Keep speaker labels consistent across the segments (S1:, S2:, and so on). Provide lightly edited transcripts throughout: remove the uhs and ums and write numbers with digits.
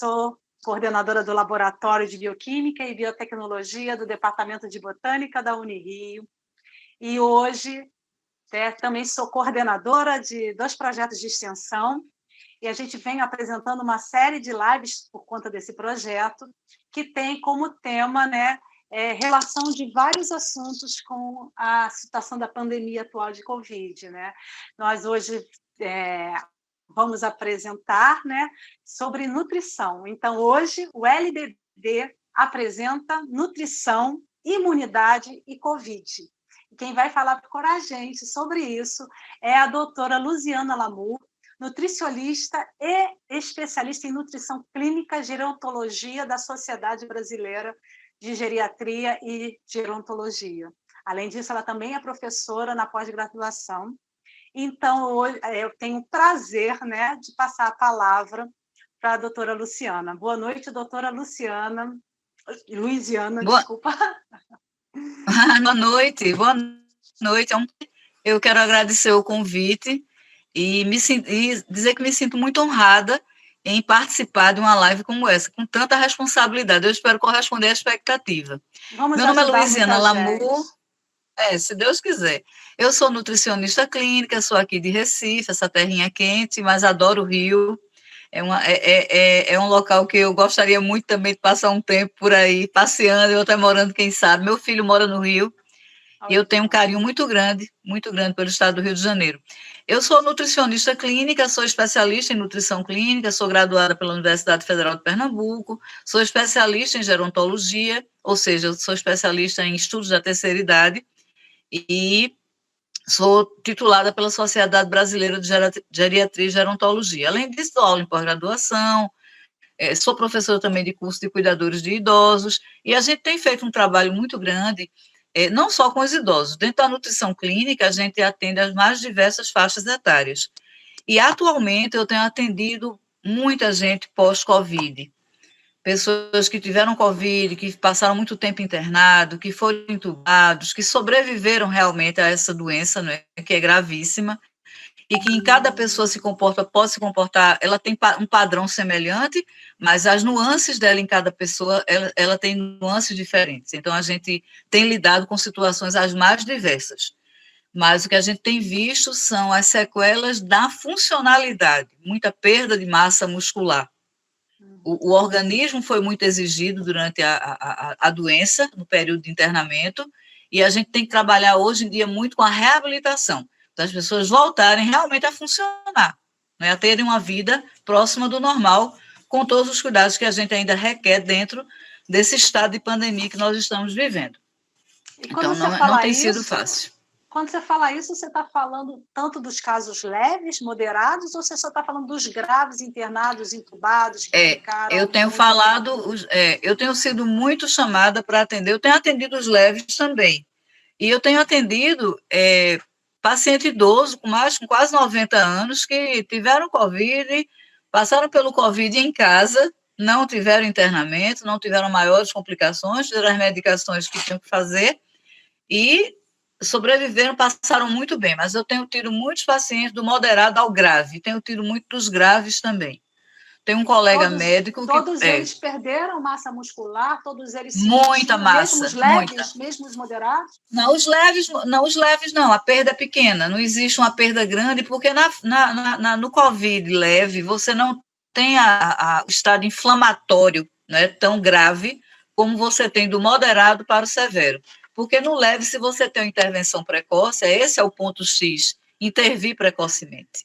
S1: sou coordenadora do Laboratório de Bioquímica e Biotecnologia do Departamento de Botânica da Unirio, e hoje também sou coordenadora de 2 projetos de extensão, e a gente vem apresentando uma série de lives por conta desse projeto, que tem como tema, relação de vários assuntos com a situação da pandemia atual de Covid, né? Nós hoje vamos apresentar, sobre nutrição. Então, hoje, o LBD apresenta nutrição, imunidade e Covid. Quem vai falar com a gente sobre isso é a doutora Luciana Lamour, nutricionista e especialista em nutrição clínica e gerontologia da Sociedade Brasileira de Geriatria e Gerontologia. Além disso, ela também é professora na pós-graduação. Então, hoje, eu tenho o prazer, de passar a palavra para a doutora Luciana. Boa noite, doutora Luciana. Luiziana, desculpa.
S2: Boa noite, boa noite. Eu quero agradecer o convite e dizer que me sinto muito honrada em participar de uma live como essa, com tanta responsabilidade. Eu espero corresponder à expectativa. Meu nome é Luiziana Lamour, se Deus quiser. Eu sou nutricionista clínica, sou aqui de Recife, essa terrinha quente, mas adoro o Rio. É um local que eu gostaria muito também de passar um tempo por aí, passeando, eu até morando, quem sabe. Meu filho mora no Rio, e eu tenho um carinho muito grande pelo estado do Rio de Janeiro. Eu sou nutricionista clínica, sou especialista em nutrição clínica, sou graduada pela Universidade Federal de Pernambuco, sou especialista em gerontologia, ou seja, eu sou especialista em estudos da terceira idade, e sou titulada pela Sociedade Brasileira de Geriatria e Gerontologia. Além disso, dou aula em pós-graduação, sou professora também de curso de cuidadores de idosos, e a gente tem feito um trabalho muito grande, não só com os idosos. Dentro da nutrição clínica, a gente atende as mais diversas faixas etárias. E, atualmente, eu tenho atendido muita gente pós-Covid, pessoas que tiveram Covid, que passaram muito tempo internado, que foram entubados, que sobreviveram realmente a essa doença, né, que é gravíssima, e que em cada pessoa pode se comportar, ela tem um padrão semelhante, mas as nuances dela em cada pessoa, ela tem nuances diferentes. Então, a gente tem lidado com situações as mais diversas. Mas o que a gente tem visto são as sequelas da funcionalidade, muita perda de massa muscular. O organismo foi muito exigido durante a doença, no período de internamento, e a gente tem que trabalhar hoje em dia muito com a reabilitação, das pessoas voltarem realmente a funcionar, a terem uma vida próxima do normal, com todos os cuidados que a gente ainda requer dentro desse estado de pandemia que nós estamos vivendo. Então, não tem sido fácil.
S1: Quando você fala isso, você está falando tanto dos casos leves, moderados, ou você só está falando dos graves, internados, entubados, que ficaram...
S2: Eu tenho falado, eu tenho sido muito chamada para atender, eu tenho atendido os leves também, e eu tenho atendido paciente idoso, com quase 90 anos, que tiveram Covid, passaram pelo Covid em casa, não tiveram internamento, não tiveram maiores complicações, tiveram as medicações que tinham que fazer, e sobreviveram, passaram muito bem, mas eu tenho tido muitos pacientes do moderado ao grave, tenho tido muito dos graves também. Tem um colega médico que...
S1: Todos eles perderam massa muscular? Todos eles
S2: muita massa,
S1: mesmo os leves, mesmo os moderados?
S2: Não, os leves não, a perda é pequena, não existe uma perda grande, porque no Covid leve você não tem o estado inflamatório, né, tão grave como você tem do moderado para o severo. Porque no leve, se você tem uma intervenção precoce, esse é o ponto X, intervir precocemente.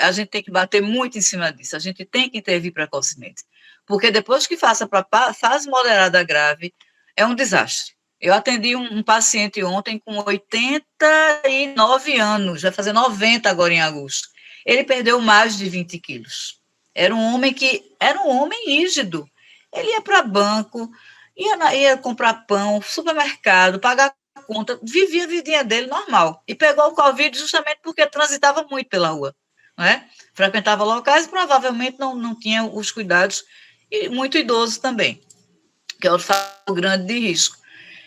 S2: A gente tem que bater muito em cima disso, a gente tem que intervir precocemente. Porque depois que passa para fase moderada grave, é um desastre. Eu atendi um paciente ontem com 89 anos, vai fazer 90 agora em agosto. Ele perdeu mais de 20 quilos. Era um homem rígido. Ele ia para banco, ia comprar pão, supermercado, pagar conta, vivia a vidinha dele normal. E pegou o Covid justamente porque transitava muito pela rua, não é? Frequentava locais e provavelmente não tinha os cuidados, e muito idoso também, que é outro fator grande de risco.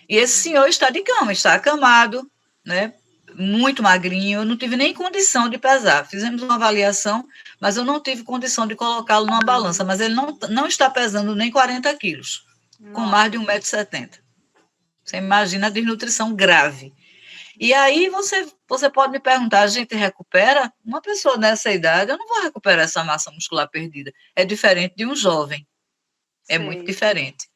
S2: E esse senhor está de cama, está acamado, né? muito magrinho, eu não tive nem condição de pesar. Fizemos uma avaliação, mas eu não tive condição de colocá-lo numa balança, mas ele não está pesando nem 40 quilos, com mais de 1,70 m. Você imagina a desnutrição grave. E aí você pode me perguntar, a gente recupera? Uma pessoa nessa idade, eu não vou recuperar essa massa muscular perdida. É diferente de um jovem. É muito diferente.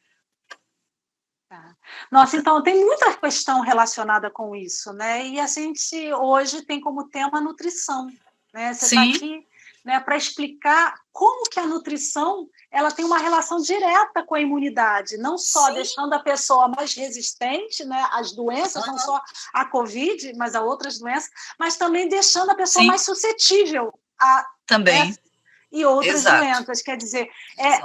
S1: Tá. Nossa, então tem muita questão relacionada com isso, né? E a gente hoje tem como tema nutrição, né? Você está aqui, né, para explicar como que a nutrição ela tem uma relação direta com a imunidade, não só deixando a pessoa mais resistente, né, às doenças, não só a Covid, mas a outras doenças, mas também deixando a pessoa mais suscetível a
S2: também.
S1: E outras doenças, quer dizer,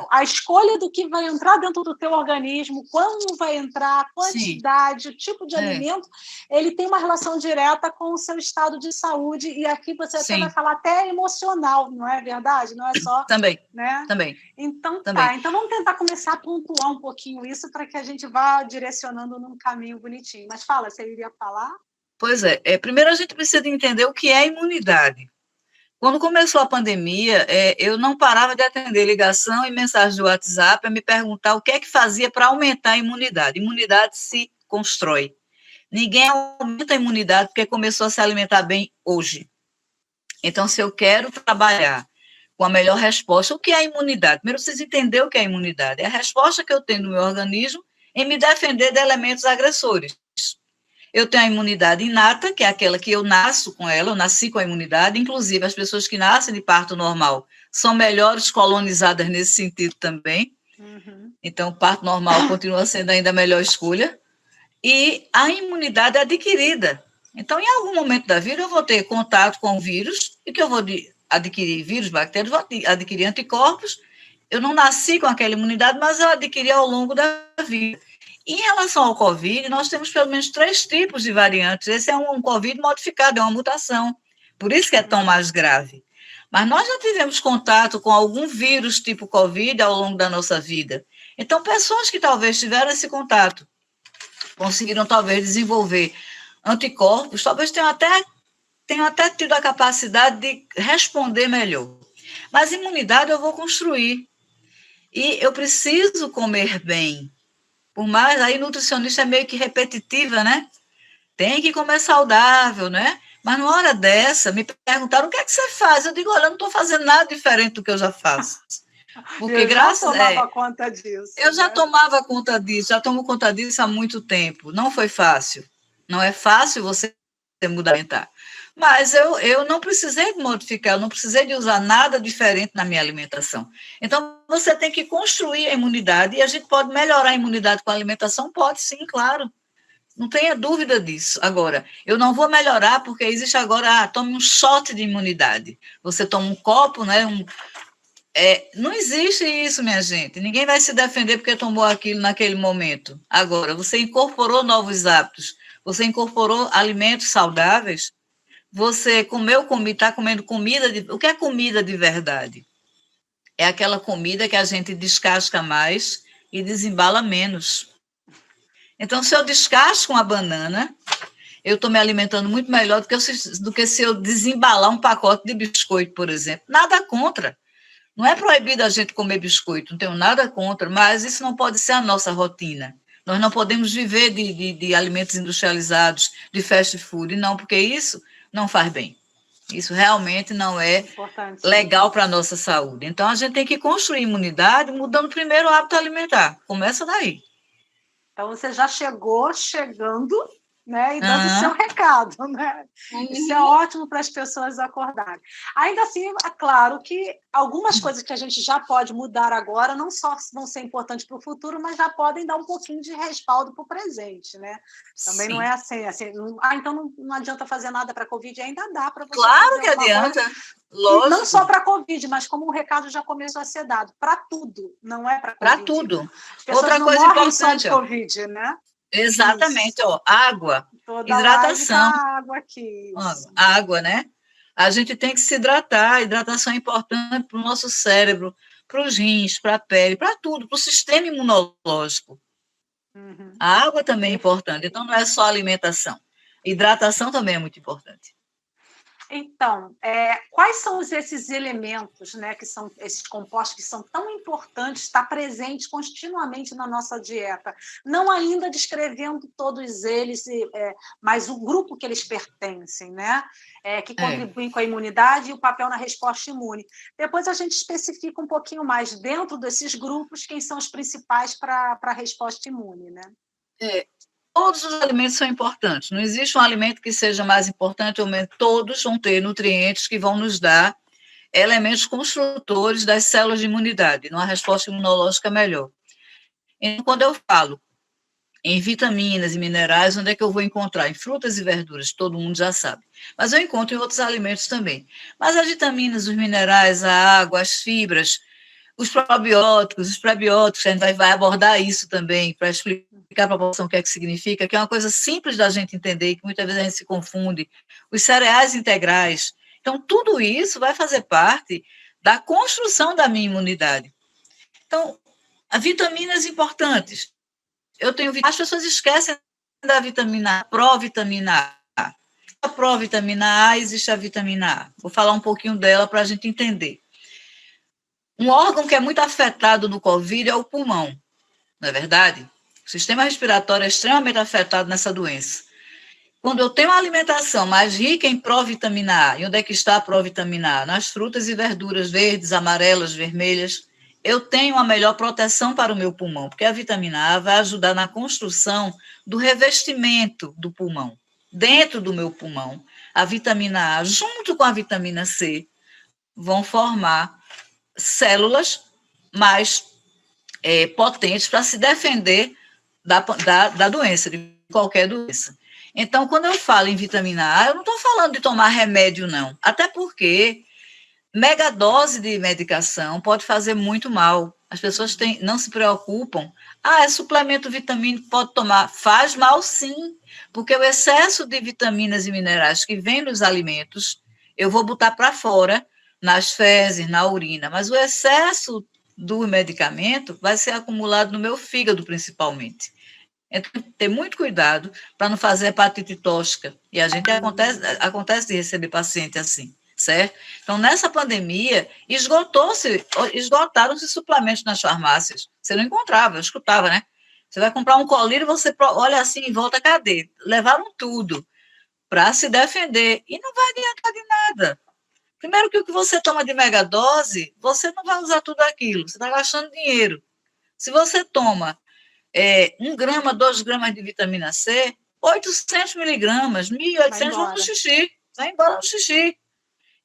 S1: a escolha do que vai entrar dentro do teu organismo, quando vai entrar, a quantidade, o tipo de alimento, ele tem uma relação direta com o seu estado de saúde, e aqui você até vai falar até emocional, não é verdade? Não é só...
S2: Também,
S1: né?
S2: também.
S1: Então, tá, então vamos tentar começar a pontuar um pouquinho isso para que a gente vá direcionando num caminho bonitinho. Mas fala, você iria falar?
S2: Pois é, primeiro a gente precisa entender o que é imunidade. Quando começou a pandemia, eu não parava de atender ligação e mensagem do WhatsApp para me perguntar o que é que fazia para aumentar a imunidade. Imunidade se constrói. Ninguém aumenta a imunidade porque começou a se alimentar bem hoje. Então, se eu quero trabalhar com a melhor resposta, o que é a imunidade? Primeiro, eu preciso entender o que é a imunidade. É a resposta que eu tenho no meu organismo em me defender de elementos agressores. Eu tenho a imunidade inata, que é aquela que eu nasço com ela, eu nasci com a imunidade, inclusive as pessoas que nascem de parto normal são melhores colonizadas nesse sentido também. Então, o parto normal continua sendo ainda a melhor escolha. E a imunidade adquirida. Então, em algum momento da vida, eu vou ter contato com o vírus, e que eu vou adquirir vírus, bactérias, vou adquirir anticorpos. Eu não nasci com aquela imunidade, mas eu adquiri ao longo da vida. Em relação ao Covid, nós temos pelo menos 3 tipos de variantes. Esse é um Covid modificado, é uma mutação. Por isso que é tão mais grave. Mas nós já tivemos contato com algum vírus tipo Covid ao longo da nossa vida. Então, pessoas que talvez tiveram esse contato, conseguiram talvez desenvolver anticorpos, talvez tenham até tido a capacidade de responder melhor. Mas imunidade eu vou construir. E eu preciso comer bem. Por mais, aí nutricionista é meio que repetitiva, né? Tem que comer saudável, né? Mas na hora dessa, me perguntaram, o que é que você faz? Eu digo, olha, eu não estou fazendo nada diferente do que eu já faço. Porque
S1: eu já tomava conta disso.
S2: Eu já tomava conta disso, já tomo conta disso há muito tempo. Não foi fácil. Não é fácil você mudar. Mas eu não precisei de modificar, eu não precisei de usar nada diferente na minha alimentação. Então, você tem que construir a imunidade, e a gente pode melhorar a imunidade com a alimentação? Pode sim, claro. Não tenha dúvida disso. Agora, eu não vou melhorar porque existe agora, tome um shot de imunidade. Você toma um copo, né? Não existe isso, minha gente. Ninguém vai se defender porque tomou aquilo naquele momento. Agora, você incorporou novos hábitos, você incorporou alimentos saudáveis, você está comendo comida. O que é comida de verdade? É aquela comida que a gente descasca mais e desembala menos. Então, se eu descasco uma banana, eu estou me alimentando muito melhor do que se eu desembalar um pacote de biscoito, por exemplo. Nada contra. Não é proibido a gente comer biscoito, não tenho nada contra, mas isso não pode ser a nossa rotina. Nós não podemos viver de alimentos industrializados, de fast food, não, porque isso não faz bem. Isso realmente não é legal para a nossa saúde. Então, a gente tem que construir imunidade mudando primeiro o hábito alimentar. Começa daí.
S1: Então, você já chegando, né, e dando o seu recado, né? Isso é ótimo para as pessoas acordarem. Ainda assim, é claro que algumas coisas que a gente já pode mudar agora não só vão ser importantes para o futuro, mas já podem dar um pouquinho de respaldo para o presente, né? Também não é assim então não adianta fazer nada para a Covid, ainda dá para você
S2: Claro que adianta. Lógico.
S1: Não só para a Covid, mas como o recado já começou a ser dado, para tudo, não é para a Covid.
S2: Para tudo.
S1: As pessoas
S2: outra
S1: não
S2: coisa
S1: morrem
S2: importante,
S1: só de Covid, né?
S2: Exatamente, água, hidratação.
S1: Água aqui.
S2: Água, né? A gente tem que se hidratar. A hidratação é importante para o nosso cérebro, para os rins, para a pele, para tudo, para o sistema imunológico. A água também é importante, então não é só alimentação. Hidratação também é muito importante.
S1: Então, quais são esses elementos, né, que são esses compostos que são tão importantes estar presentes continuamente na nossa dieta? Não ainda descrevendo todos eles, mas o grupo que eles pertencem, né? Que contribuem com a imunidade e o papel na resposta imune. Depois a gente especifica um pouquinho mais dentro desses grupos quem são os principais para a resposta imune, né?
S2: Todos os alimentos são importantes. Não existe um alimento que seja mais importante ou menos. Todos vão ter nutrientes que vão nos dar elementos construtores das células de imunidade, numa resposta imunológica melhor. Então, quando eu falo em vitaminas e minerais, onde é que eu vou encontrar? Em frutas e verduras, todo mundo já sabe. Mas eu encontro em outros alimentos também. Mas as vitaminas, os minerais, a água, as fibras, os probióticos, os prebióticos, a gente vai abordar isso também, para explicar para a população o que é que significa, que é uma coisa simples da gente entender, que muitas vezes a gente se confunde. Os cereais integrais. Então, tudo isso vai fazer parte da construção da minha imunidade. Então, as vitaminas importantes. As pessoas esquecem da vitamina A, provitamina A. A provitamina A, existe a vitamina A. Vou falar um pouquinho dela para a gente entender. Um órgão que é muito afetado no Covid é o pulmão, não é verdade? O sistema respiratório é extremamente afetado nessa doença. Quando eu tenho uma alimentação mais rica em provitamina A, e onde é que está a provitamina A? Nas frutas e verduras verdes, amarelas, vermelhas, eu tenho uma melhor proteção para o meu pulmão, porque a vitamina A vai ajudar na construção do revestimento do pulmão. Dentro do meu pulmão, a vitamina A, junto com a vitamina C, vão formar células mais potentes para se defender da doença, de qualquer doença. Então, quando eu falo em vitamina A, eu não estou falando de tomar remédio, não. Até porque megadose de medicação pode fazer muito mal. As pessoas não se preocupam. É suplemento vitamínico, pode tomar. Faz mal, sim, porque o excesso de vitaminas e minerais que vem nos alimentos, eu vou botar para fora, nas fezes, na urina, mas o excesso do medicamento vai ser acumulado no meu fígado, principalmente. Então, ter muito cuidado para não fazer hepatite tóxica. E a gente acontece de receber paciente assim, certo? Então, nessa pandemia, esgotaram-se suplementos nas farmácias. Você não encontrava, eu escutava, né? Você vai comprar um colírio, você olha assim e volta, cadê? Levaram tudo para se defender. E não vai adiantar de nada. Primeiro que o que você toma de megadose, você não vai usar tudo aquilo, você está gastando dinheiro. Se você toma 1 grama, 2 gramas de vitamina C, 800 miligramas, 1.800 vão no xixi, vai embora no xixi.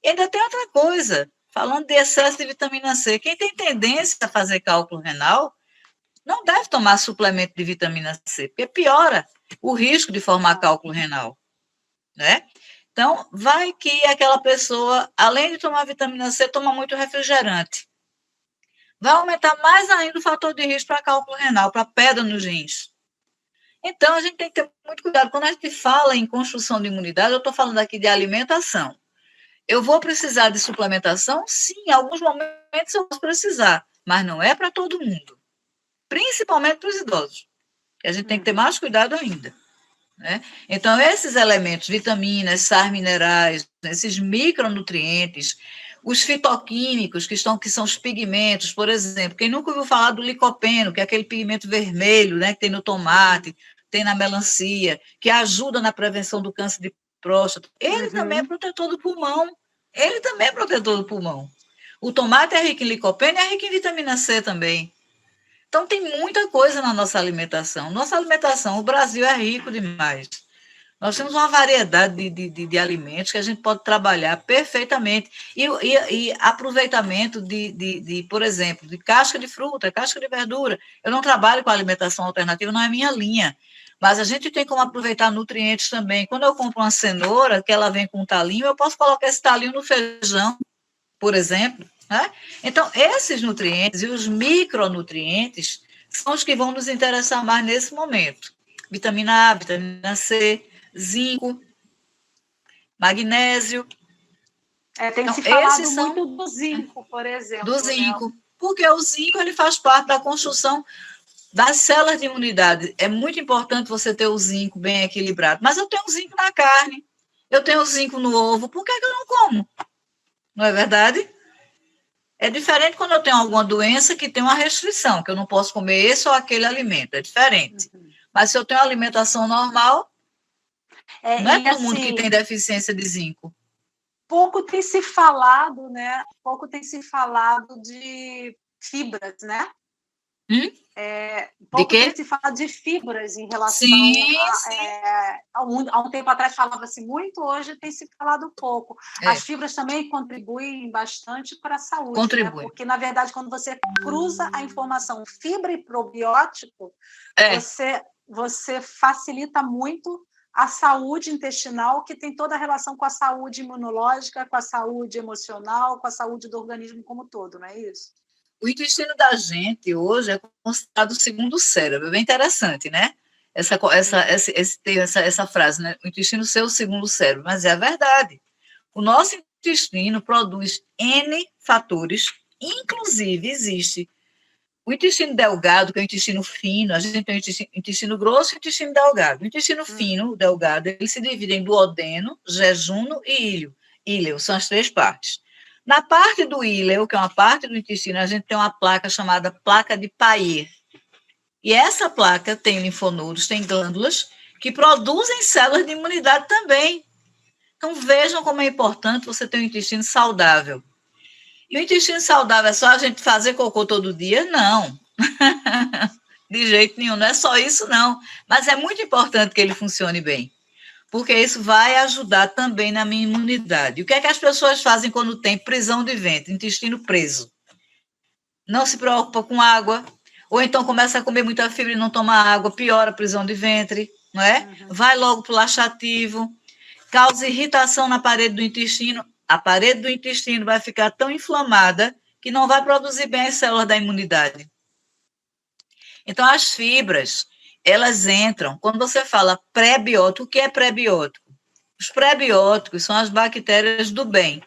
S2: E ainda tem outra coisa, falando de excesso de vitamina C, quem tem tendência a fazer cálculo renal, não deve tomar suplemento de vitamina C, porque piora o risco de formar cálculo renal, né? Então, vai que aquela pessoa, além de tomar vitamina C, toma muito refrigerante. Vai aumentar mais ainda o fator de risco para cálculo renal, para pedra nos rins. Então, a gente tem que ter muito cuidado. Quando a gente fala em construção de imunidade, eu estou falando aqui de alimentação. Eu vou precisar de suplementação? Sim, em alguns momentos eu vou precisar, mas não é para todo mundo. Principalmente para os idosos. A gente tem que ter mais cuidado ainda. Né? Então, esses elementos, vitaminas, sais minerais, esses micronutrientes, os fitoquímicos, que são os pigmentos, por exemplo, quem nunca ouviu falar do licopeno, que é aquele pigmento vermelho, né, que tem no tomate, tem na melancia, que ajuda na prevenção do câncer de próstata, ele também é protetor do pulmão. Ele também é protetor do pulmão. O tomate é rico em licopeno e é rico em vitamina C também. Então, tem muita coisa na nossa alimentação. Nossa alimentação, o Brasil é rico demais. Nós temos uma variedade de alimentos que a gente pode trabalhar perfeitamente. E aproveitamento por exemplo, de casca de fruta, casca de verdura. Eu não trabalho com alimentação alternativa, não é minha linha. Mas a gente tem como aproveitar nutrientes também. Quando eu compro uma cenoura, que ela vem com um talinho, eu posso colocar esse talinho no feijão, por exemplo. Né? Então, esses nutrientes e os micronutrientes são os que vão nos interessar mais nesse momento. Vitamina A, vitamina C, zinco, magnésio.
S1: Tem se falado muito do zinco, por exemplo.
S2: Do zinco, né? Porque o zinco ele faz parte da construção Das células de imunidade, é muito importante você ter o zinco bem equilibrado. Mas eu tenho zinco na carne, eu tenho zinco no ovo, por que eu não como? Não é verdade? É diferente quando eu tenho alguma doença que tem uma restrição, que eu não posso comer esse ou aquele alimento, é diferente. Mas se eu tenho uma alimentação normal, não é todo mundo que tem deficiência de zinco.
S1: Pouco tem se falado, né? Pouco tem se falado de fibras, né? Pouco tem se falado de fibras em relação a um tempo atrás falava-se muito, hoje tem se falado pouco. As fibras também contribuem bastante para a saúde, né? Porque, na verdade, quando você cruza a informação fibra e probiótico, você facilita muito a saúde intestinal, que tem toda a relação com a saúde imunológica, com a saúde emocional, com a saúde do organismo como um todo, não é isso?
S2: O intestino da gente hoje é considerado o segundo cérebro. É bem interessante, né? Essa frase, né? O intestino ser o segundo cérebro. Mas é a verdade. O nosso intestino produz N fatores, inclusive existe o intestino delgado, que é o intestino fino. A gente tem o intestino grosso e o intestino delgado. O intestino fino, o delgado, ele se divide em duodeno, jejuno e íleo. São as 3 partes. Na parte do íleo, que é uma parte do intestino, a gente tem uma placa chamada placa de Payer. E essa placa tem linfonodos, tem glândulas que produzem células de imunidade também. Então, vejam como é importante você ter um intestino saudável. E o intestino saudável é só a gente fazer cocô todo dia? Não. De jeito nenhum, não é só isso, não. Mas é muito importante que ele funcione bem, porque isso vai ajudar também na minha imunidade. E o que é que as pessoas fazem quando tem prisão de ventre, intestino preso? Não se preocupa com água, ou então começa a comer muita fibra e não toma água, piora a prisão de ventre, não é? Vai logo para o laxativo, causa irritação na parede do intestino, a parede do intestino vai ficar tão inflamada que não vai produzir bem as células da imunidade. Então, as fibras, elas entram, quando você fala pré-biótico, o que é pré-biótico? Os pré-bióticos são as bactérias do bem.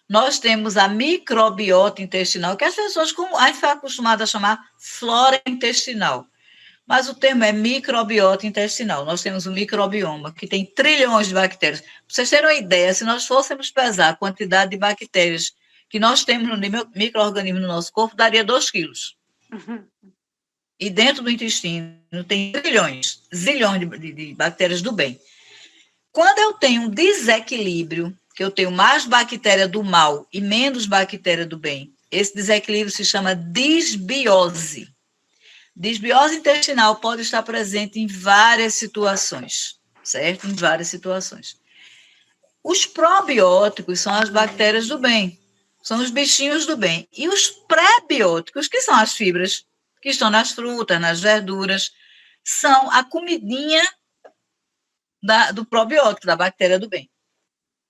S2: Nós temos a microbiota intestinal, que as pessoas a gente foi acostumado a chamar flora intestinal. Mas o termo é microbiota intestinal. Nós temos o microbioma, que tem trilhões de bactérias. Para vocês terem uma ideia, se nós fôssemos pesar a quantidade de bactérias que nós temos no micro-organismo no nosso corpo, daria 2 quilos. E dentro do intestino tem trilhões, zilhões de bactérias do bem. Quando eu tenho um desequilíbrio, que eu tenho mais bactéria do mal e menos bactéria do bem, esse desequilíbrio se chama disbiose. Disbiose intestinal pode estar presente em várias situações, certo? Em várias situações. Os probióticos são as bactérias do bem, são os bichinhos do bem. E os pré-bióticos, que são as fibras que estão nas frutas, nas verduras, são a comidinha do probiótico, da bactéria do bem.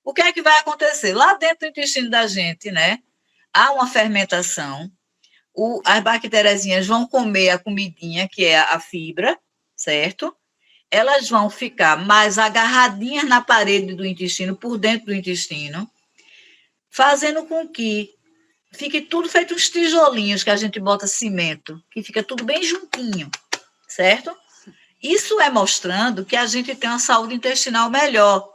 S2: O que é que vai acontecer? Lá dentro do intestino da gente, né, há uma fermentação, as bactériazinhas vão comer a comidinha, que é a fibra, certo? Elas vão ficar mais agarradinhas na parede do intestino, por dentro do intestino, fazendo com que fique tudo feito uns tijolinhos que a gente bota cimento, que fica tudo bem juntinho, certo? Isso é mostrando que a gente tem uma saúde intestinal melhor,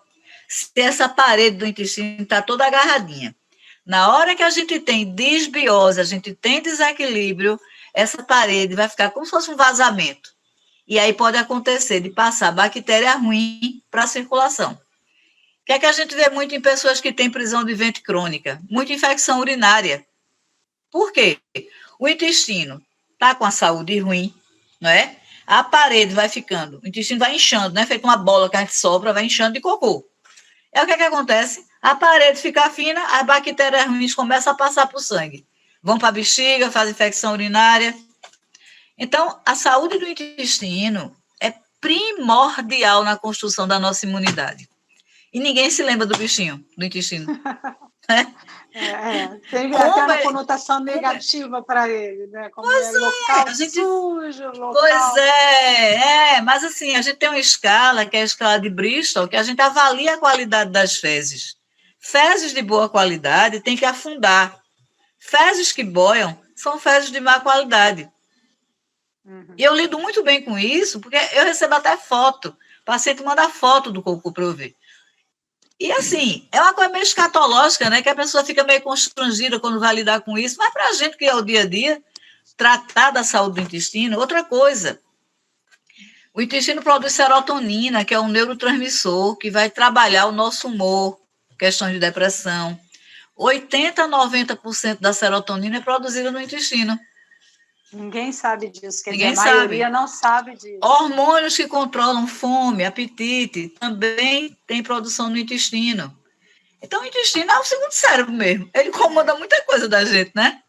S2: se essa parede do intestino está toda agarradinha. Na hora que a gente tem disbiose, a gente tem desequilíbrio, essa parede vai ficar como se fosse um vazamento. E aí pode acontecer de passar bactéria ruim para a circulação. O que é que a gente vê muito em pessoas que têm prisão de ventre crônica? Muita infecção urinária. Por quê? O intestino está com a saúde ruim, não é? A parede vai ficando, o intestino vai inchando, né? Feito uma bola que a gente sopra, vai inchando de cocô. É o que é que acontece? A parede fica fina, as bactérias ruins começam a passar para o sangue. Vão para a bexiga, fazem infecção urinária. Então, a saúde do intestino é primordial na construção da nossa imunidade. E ninguém se lembra do bichinho, do intestino.
S1: Tem até uma conotação negativa para ele, né? Como pois local sujo, local...
S2: Pois mas assim, a gente tem uma escala, que é a escala de Bristol, que a gente avalia a qualidade das fezes. Fezes de boa qualidade tem que afundar. Fezes que boiam são fezes de má qualidade. E eu lido muito bem com isso, porque eu recebo até foto. O paciente manda foto do cocô para eu ver. E, assim, é uma coisa meio escatológica, né? Que a pessoa fica meio constrangida quando vai lidar com isso. Mas, para a gente que é o dia a dia, tratar da saúde do intestino, outra coisa. O intestino produz serotonina, que é um neurotransmissor que vai trabalhar o nosso humor, questões de depressão. 80% a 90% da serotonina é produzida no intestino.
S1: Ninguém sabe disso, quer
S2: Ninguém
S1: dizer, a maioria
S2: sabe.
S1: não sabe disso.
S2: Hormônios que controlam fome, apetite, também tem produção no intestino. Então, o intestino é o segundo cérebro mesmo. Ele comanda muita coisa da gente, né?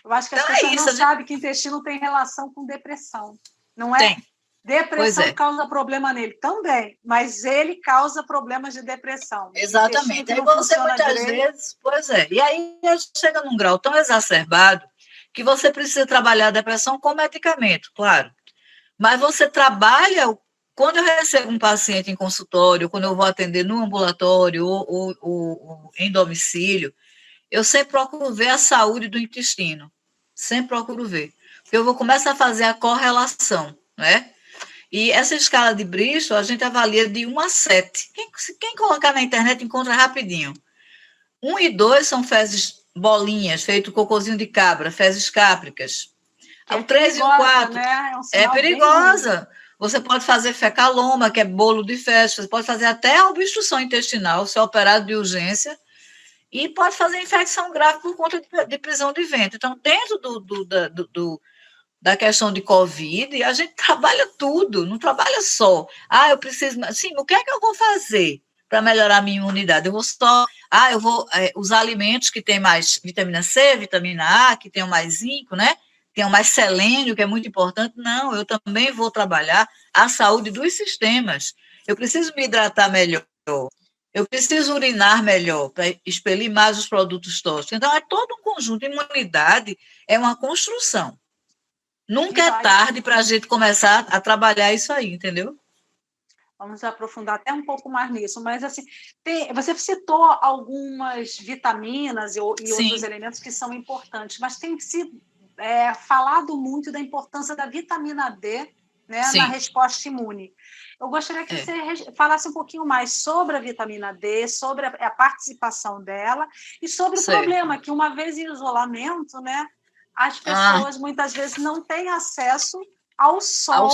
S1: Eu acho que as
S2: Então,
S1: pessoas
S2: é isso.
S1: não sabem que intestino tem relação com depressão. Não é?
S2: Tem.
S1: Depressão causa problema nele também, mas ele causa problemas de depressão.
S2: Exatamente. Aí
S1: não
S2: você muitas
S1: direito.
S2: vezes, pois é, e aí chega num grau tão exacerbado que você precisa trabalhar a depressão com medicamento, claro. Mas você trabalha, quando eu recebo um paciente em consultório, quando eu vou atender no ambulatório ou em domicílio, eu sempre procuro ver a saúde do intestino. Sempre procuro ver. Porque eu vou começar a fazer a correlação, né? E essa escala de Bristol, a gente avalia de 1 a 7. Quem colocar na internet encontra rapidinho. 1 e 2 são fezes bolinhas, feito cocôzinho de cabra, fezes cápricas. O 3 e o 4
S1: né?
S2: é perigosa. Você pode fazer fecaloma, que é bolo de fezes, você pode fazer até a obstrução intestinal, ser operado de urgência, e pode fazer infecção grave por conta de prisão de ventre. Então, dentro da questão de Covid, a gente trabalha tudo, não trabalha só. Eu preciso. Sim, o que é que eu vou fazer para melhorar a minha imunidade? Eu vou só. Eu vou usar alimentos que têm mais vitamina C, vitamina A, que tenham mais zinco, né? Tenham mais selênio, que é muito importante. Não, eu também vou trabalhar a saúde dos sistemas. Eu preciso me hidratar melhor. Eu preciso urinar melhor para expelir mais os produtos tóxicos. Então, é todo um conjunto. Imunidade é uma construção. Nunca é tarde para a gente começar a trabalhar isso aí, entendeu?
S1: Vamos aprofundar até um pouco mais nisso, mas assim, você citou algumas vitaminas e outros elementos que são importantes, mas tem se falado muito da importância da vitamina D, né, na resposta imune. Eu gostaria que você falasse um pouquinho mais sobre a vitamina D, sobre a participação dela e sobre o problema que, uma vez em isolamento, né, as pessoas muitas vezes não têm acesso ao sol.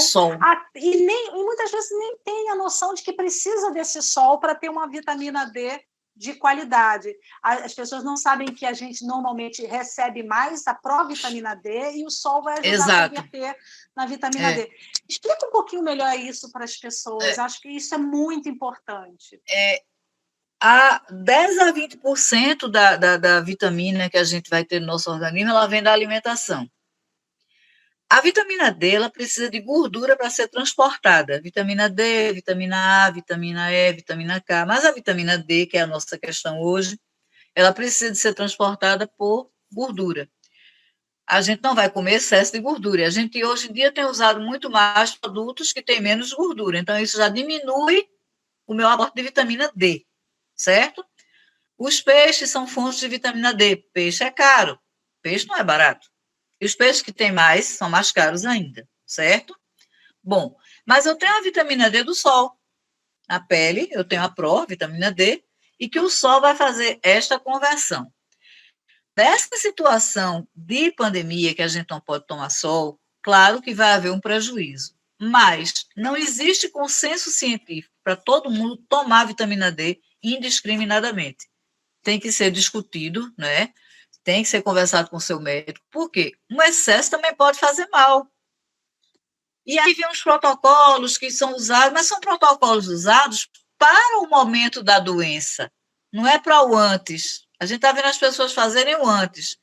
S1: E muitas vezes nem têm a noção de que precisa desse sol para ter uma vitamina D de qualidade. As pessoas não sabem que a gente normalmente recebe mais a provitamina D e o sol vai ajudar a converter na vitamina D. Explica um pouquinho melhor isso para as pessoas. Acho que isso é muito importante.
S2: A 10 a 20% da vitamina que a gente vai ter no nosso organismo, ela vem da alimentação. A vitamina D, ela precisa de gordura para ser transportada. Vitamina D, vitamina A, vitamina E, vitamina K. Mas a vitamina D, que é a nossa questão hoje, ela precisa de ser transportada por gordura. A gente não vai comer excesso de gordura. A gente, hoje em dia, tem usado muito mais produtos que têm menos gordura. Então, isso já diminui o meu aporte de vitamina D, certo? Os peixes são fontes de vitamina D. Peixe é caro. Peixe não é barato. E os peixes que têm mais são mais caros ainda, certo? Bom, mas eu tenho a vitamina D do sol. Na pele, eu tenho a Pro, vitamina D, e que o sol vai fazer esta conversão. Nessa situação de pandemia, que a gente não pode tomar sol, claro que vai haver um prejuízo. Mas não existe consenso científico para todo mundo tomar vitamina D indiscriminadamente. Tem que ser discutido, né? Tem que ser conversado com o seu médico, porque um excesso também pode fazer mal. E aí vem os protocolos que são usados, mas são protocolos usados para o momento da doença, não é para o antes. A gente está vendo as pessoas fazerem o antes.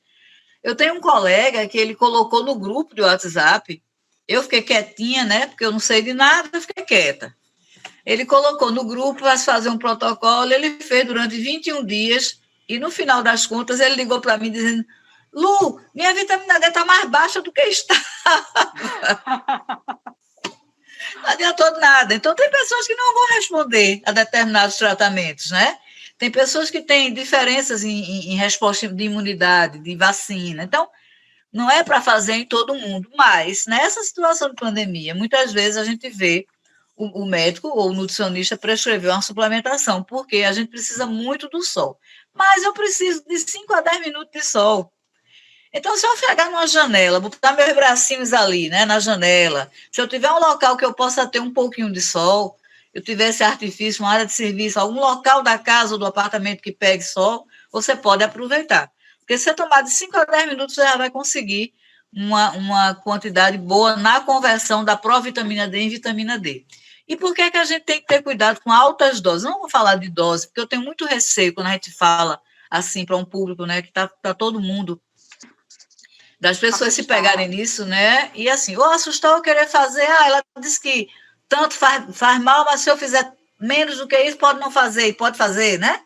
S2: Eu tenho um colega que ele colocou no grupo de WhatsApp, eu fiquei quietinha, né, porque eu não sei de nada, eu fiquei quieta. Ele colocou no grupo para fazer um protocolo, ele fez durante 21 dias, e no final das contas ele ligou para mim dizendo: Lu, minha vitamina D está mais baixa do que estava. Não adiantou nada. Então, tem pessoas que não vão responder a determinados tratamentos, né? Tem pessoas que têm diferenças em resposta de imunidade, de vacina. Então, Não é para fazer em todo mundo, mas nessa situação de pandemia, muitas vezes a gente vê o médico ou o nutricionista prescrever uma suplementação, porque a gente precisa muito do sol. Mas eu preciso de 5 a 10 minutos de sol. Então, se eu pegar numa janela, botar meus bracinhos ali, né, na janela, se eu tiver um local que eu possa ter um pouquinho de sol, eu tiver esse artifício, uma área de serviço, algum local da casa ou do apartamento que pegue sol, você pode aproveitar. Porque se você tomar de 5 a 10 minutos, você já vai conseguir uma quantidade boa na conversão da provitamina D em vitamina D. E por que, é que a gente tem que ter cuidado com altas doses? Não vou falar de dose, porque eu tenho muito receio quando a gente fala assim para um público, né, que está todo mundo, das pessoas se pegarem nisso, né? E assim, ou assustar ou querer fazer, ela disse que tanto faz mal, mas se eu fizer menos do que isso, pode não fazer, e pode fazer, né?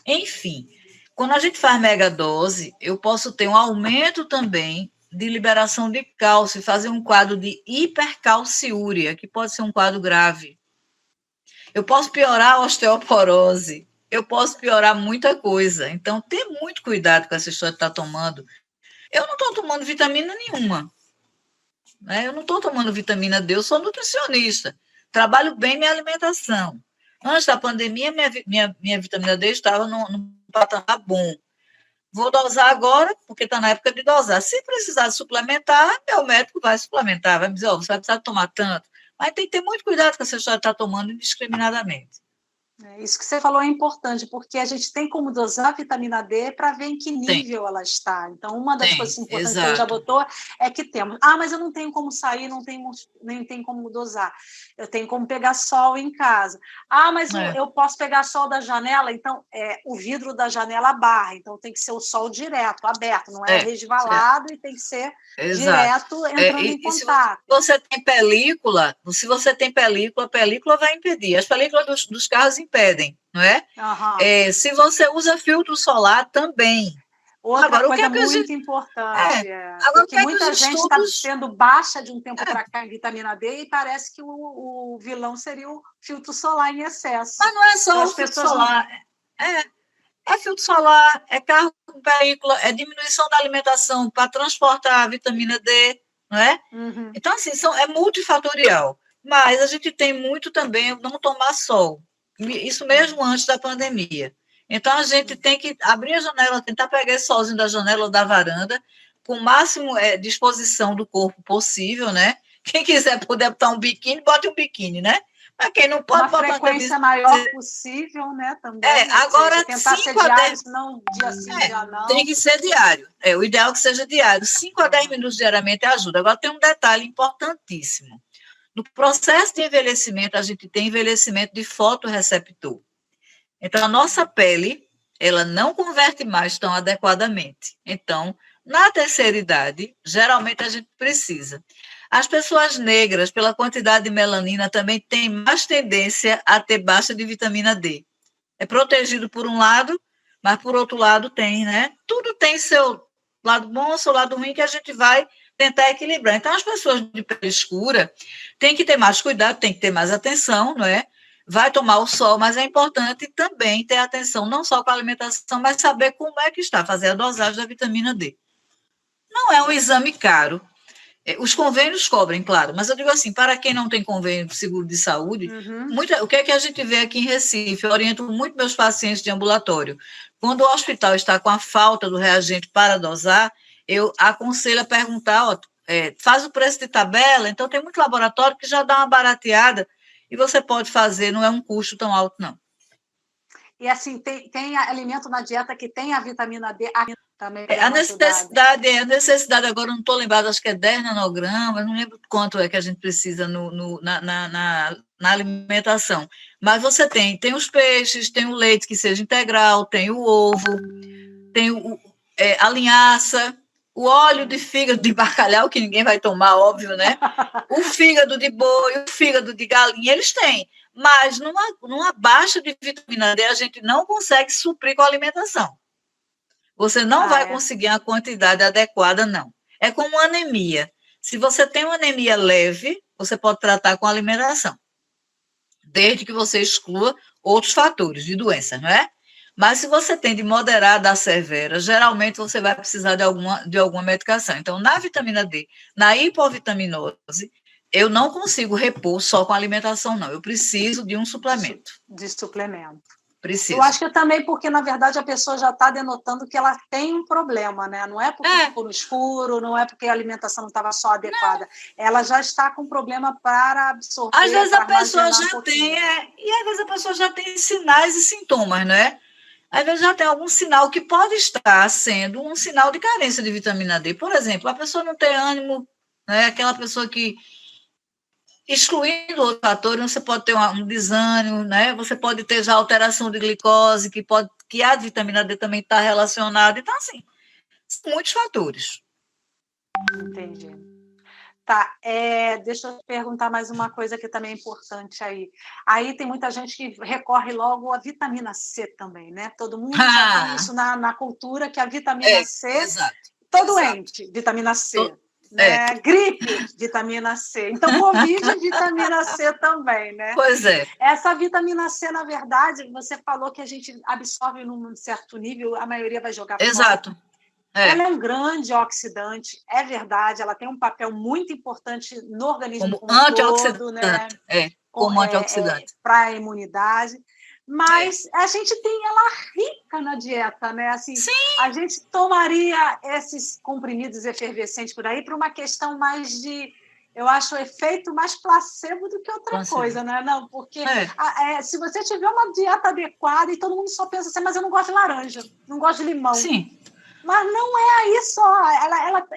S2: Enfim, quando a gente faz megadose, eu posso ter um aumento também de liberação de cálcio e fazer um quadro de hipercalciúria, que pode ser um quadro grave. Eu posso piorar a osteoporose, eu posso piorar muita coisa. Então, ter muito cuidado com essa história de estar tomando. Eu não estou tomando vitamina nenhuma. Né? Eu não estou tomando vitamina D, eu sou nutricionista. Trabalho bem minha alimentação. Antes da pandemia, minha vitamina D estava num patamar bom. Vou dosar agora, porque está na época de dosar. Se precisar suplementar, meu médico vai suplementar, vai me dizer, você vai precisar tomar tanto. Mas tem que ter muito cuidado com essa história de estar tomando indiscriminadamente.
S1: Isso que você falou é importante, porque a gente tem como dosar a vitamina D para ver em que nível ela está. Então, uma das coisas importantes que você já botou é que temos. Mas eu não tenho como sair, nem tenho como dosar. Eu tenho como pegar sol em casa. Mas eu posso pegar sol da janela, então o vidro da janela barra, então tem que ser o sol direto, aberto, não é resvalado e tem que ser direto entrando em contato.
S2: Se você tem película, a película vai impedir. As películas dos carros impedem, não é?
S1: Uhum.
S2: Se você usa filtro solar, também.
S1: Outra coisa muito importante. Porque muita gente está sendo baixa de um tempo para cá em vitamina D e parece que o vilão seria o filtro solar em excesso.
S2: Mas não é só o filtro solar. É filtro solar, é carro com película, é diminuição da alimentação para transportar a vitamina D, não é?
S1: Uhum.
S2: Então, assim, é multifatorial. Mas a gente tem muito também não tomar sol. Isso mesmo antes da pandemia. Então, a gente tem que abrir a janela, tentar pegar esse solzinho da janela ou da varanda, com o máximo de exposição do corpo possível, né? Quem quiser puder botar um biquíni, bote um biquíni, né? Mas quem não pode
S1: botar uma frequência maior possível, né? Também.
S2: Agora,
S1: tentar ser diário, não dia sim, dia não.
S2: Tem que ser diário. O ideal é que seja diário. 5 a 10 minutos diariamente ajuda. Agora, tem um detalhe importantíssimo. No processo de envelhecimento, a gente tem envelhecimento de fotorreceptor. Então, a nossa pele, ela não converte mais tão adequadamente. Então, na terceira idade, geralmente a gente precisa. As pessoas negras, pela quantidade de melanina, também têm mais tendência a ter baixa de vitamina D. É protegido por um lado, mas por outro lado tem, né? Tudo tem seu lado bom, seu lado ruim, que a gente vai tentar equilibrar. Então, as pessoas de pele escura têm que ter mais cuidado, têm que ter mais atenção, não é? Vai tomar o sol, mas é importante também ter atenção, não só com a alimentação, mas saber como é que está, fazer a dosagem da vitamina D. Não é um exame caro. Os convênios cobrem, claro, mas eu digo assim, para quem não tem convênio de seguro de saúde, o que é que a gente vê aqui em Recife? Eu oriento muito meus pacientes de ambulatório. Quando o hospital está com a falta do reagente para dosar, eu aconselho a perguntar, faz o preço de tabela, então tem muito laboratório que já dá uma barateada e você pode fazer, não é um custo tão alto, não.
S1: E assim, tem alimento na dieta que tem a vitamina D também.
S2: A necessidade, agora não estou lembrada, acho que é 10 nanogramas, não lembro quanto é que a gente precisa na alimentação. Mas você tem os peixes, tem o leite que seja integral, tem o ovo, tem a linhaça, o óleo de fígado de bacalhau, que ninguém vai tomar, óbvio, né? O fígado de boi, o fígado de galinha, eles têm. Mas numa baixa de vitamina D, a gente não consegue suprir com a alimentação. Você não vai conseguir a quantidade adequada, não. É como anemia. Se você tem uma anemia leve, você pode tratar com alimentação, desde que você exclua outros fatores de doença, não é? Mas se você tem de moderada a severa, geralmente você vai precisar de alguma medicação. Então, na vitamina D, na hipovitaminose, eu não consigo repor só com alimentação, não. Eu preciso de um suplemento.
S1: De suplemento.
S2: Preciso.
S1: Eu acho que também porque, na verdade, a pessoa já está denotando que ela tem um problema, né? Não é porque ficou no escuro, não é porque a alimentação não estava só adequada. Não. Ela já está com problema para absorver.
S2: Às vezes a pessoa já tem, e às vezes a pessoa já tem sinais e sintomas, não é? Às vezes já tem algum sinal que pode estar sendo um sinal de carência de vitamina D. Por exemplo, a pessoa não tem ânimo, né? Aquela pessoa que, excluindo outros fatores, você pode ter um desânimo, né? Você pode ter já alteração de glicose, que a vitamina D também está relacionada. Então, assim, são muitos fatores.
S1: Entendi. Tá, deixa eu perguntar mais uma coisa que também é importante aí. Aí tem muita gente que recorre logo à vitamina C também, né? Todo mundo já tem isso na cultura, que a vitamina C...
S2: Exato.
S1: Tô doente, vitamina C. Né? Gripe, vitamina C. Então, Covid, vitamina C também, né?
S2: Pois é.
S1: Essa vitamina C, na verdade, você falou que a gente absorve num certo nível, a maioria vai jogar fora.
S2: Exato.
S1: Ela é um grande oxidante, é verdade, ela tem um papel muito importante no organismo como
S2: antioxidante,
S1: todo, né?
S2: Como antioxidante.
S1: Para a imunidade. Mas a gente tem ela rica na dieta, né? Assim,
S2: sim.
S1: A gente tomaria esses comprimidos efervescentes por aí para uma questão mais de, eu acho, efeito mais placebo do que outra coisa, né? Não, porque se você tiver uma dieta adequada e todo mundo só pensa assim, mas eu não gosto de laranja, não gosto de limão.
S2: Sim.
S1: Mas não é aí só,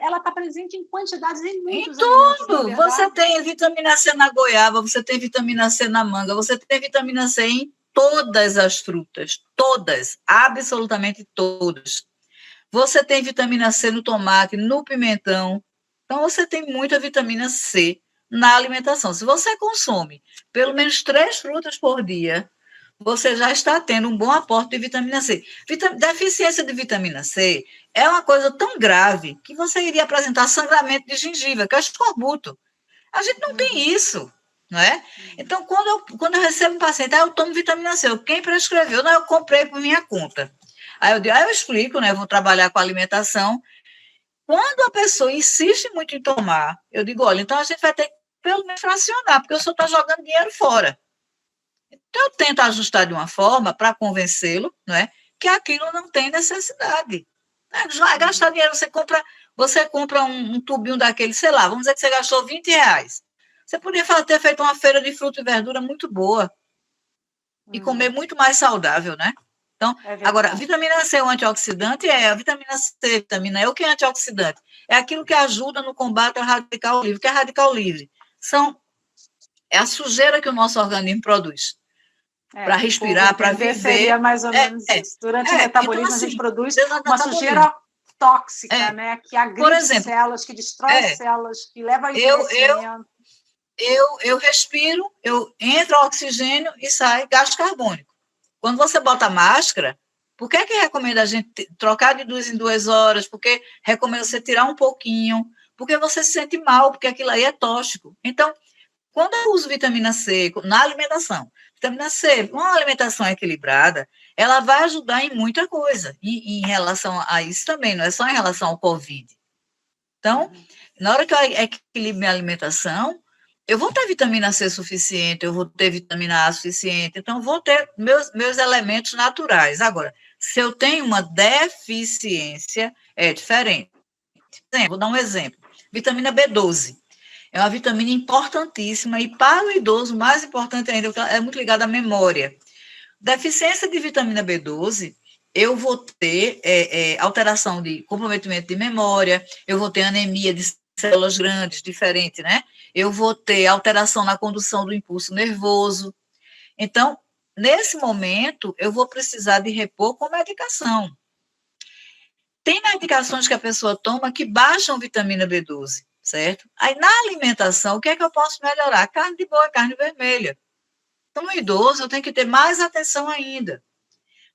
S1: ela está presente em quantidades em muitos
S2: alimentos. Em tudo. Você tem vitamina C na goiaba, você tem vitamina C na manga, você tem vitamina C em todas as frutas, todas, absolutamente todas. Você tem vitamina C no tomate, no pimentão. Então, você tem muita vitamina C na alimentação. Se você consome pelo menos 3 frutas por dia, você já está tendo um bom aporte de vitamina C. Deficiência de vitamina C é uma coisa tão grave que você iria apresentar sangramento de gengiva, que é escorbuto. A gente não tem isso, não é? Então, quando eu recebo um paciente, eu tomo vitamina C. Quem prescreveu? Não, eu comprei por minha conta. Aí eu explico, né? Eu vou trabalhar com alimentação. Quando a pessoa insiste muito em tomar, eu digo, olha, então a gente vai ter que pelo menos fracionar, porque o senhor está jogando dinheiro fora. Então, eu tento ajustar de uma forma para convencê-lo, não é, que aquilo não tem necessidade. Vai gastar dinheiro, você compra um tubinho daquele, sei lá, vamos dizer que você gastou R$20. Você podia ter feito uma feira de fruta e verdura muito boa e comer muito mais saudável, né? Então, agora, a vitamina C é um antioxidante? A vitamina C, vitamina E, o que é antioxidante? É aquilo que ajuda no combate ao radical livre. O que é radical livre? É a sujeira que o nosso organismo produz. Para respirar, para viver.
S1: Seria mais ou menos isso. Durante o metabolismo, então, assim, a gente produz uma sujeira tóxica, né? Que agride células, que destrói células, que leva ao envelhecimento.
S2: Eu respiro, entra oxigênio e sai gás carbônico. Quando você bota máscara, por que recomenda a gente trocar de 2 em 2 horas? Porque recomenda você tirar um pouquinho, porque você se sente mal, porque aquilo aí é tóxico. Então, quando eu uso vitamina C na alimentação, vitamina C, uma alimentação equilibrada, ela vai ajudar em muita coisa, em relação a isso também, não é só em relação ao Covid. Então, na hora que eu equilibro minha alimentação, eu vou ter vitamina C suficiente, eu vou ter vitamina A suficiente, então vou ter meus elementos naturais. Agora, se eu tenho uma deficiência, é diferente. Vou dar um exemplo. Vitamina B12. É uma vitamina importantíssima e para o idoso, mais importante ainda, é muito ligada à memória. Deficiência de vitamina B12, eu vou ter alteração de comprometimento de memória, eu vou ter anemia de células grandes, diferente, né? Eu vou ter alteração na condução do impulso nervoso. Então, nesse momento, eu vou precisar de repor com medicação. Tem medicações que a pessoa toma que baixam vitamina B12, certo? Aí, na alimentação, o que é que eu posso melhorar? Carne de boi, carne vermelha. Então, no idoso, eu tenho que ter mais atenção ainda.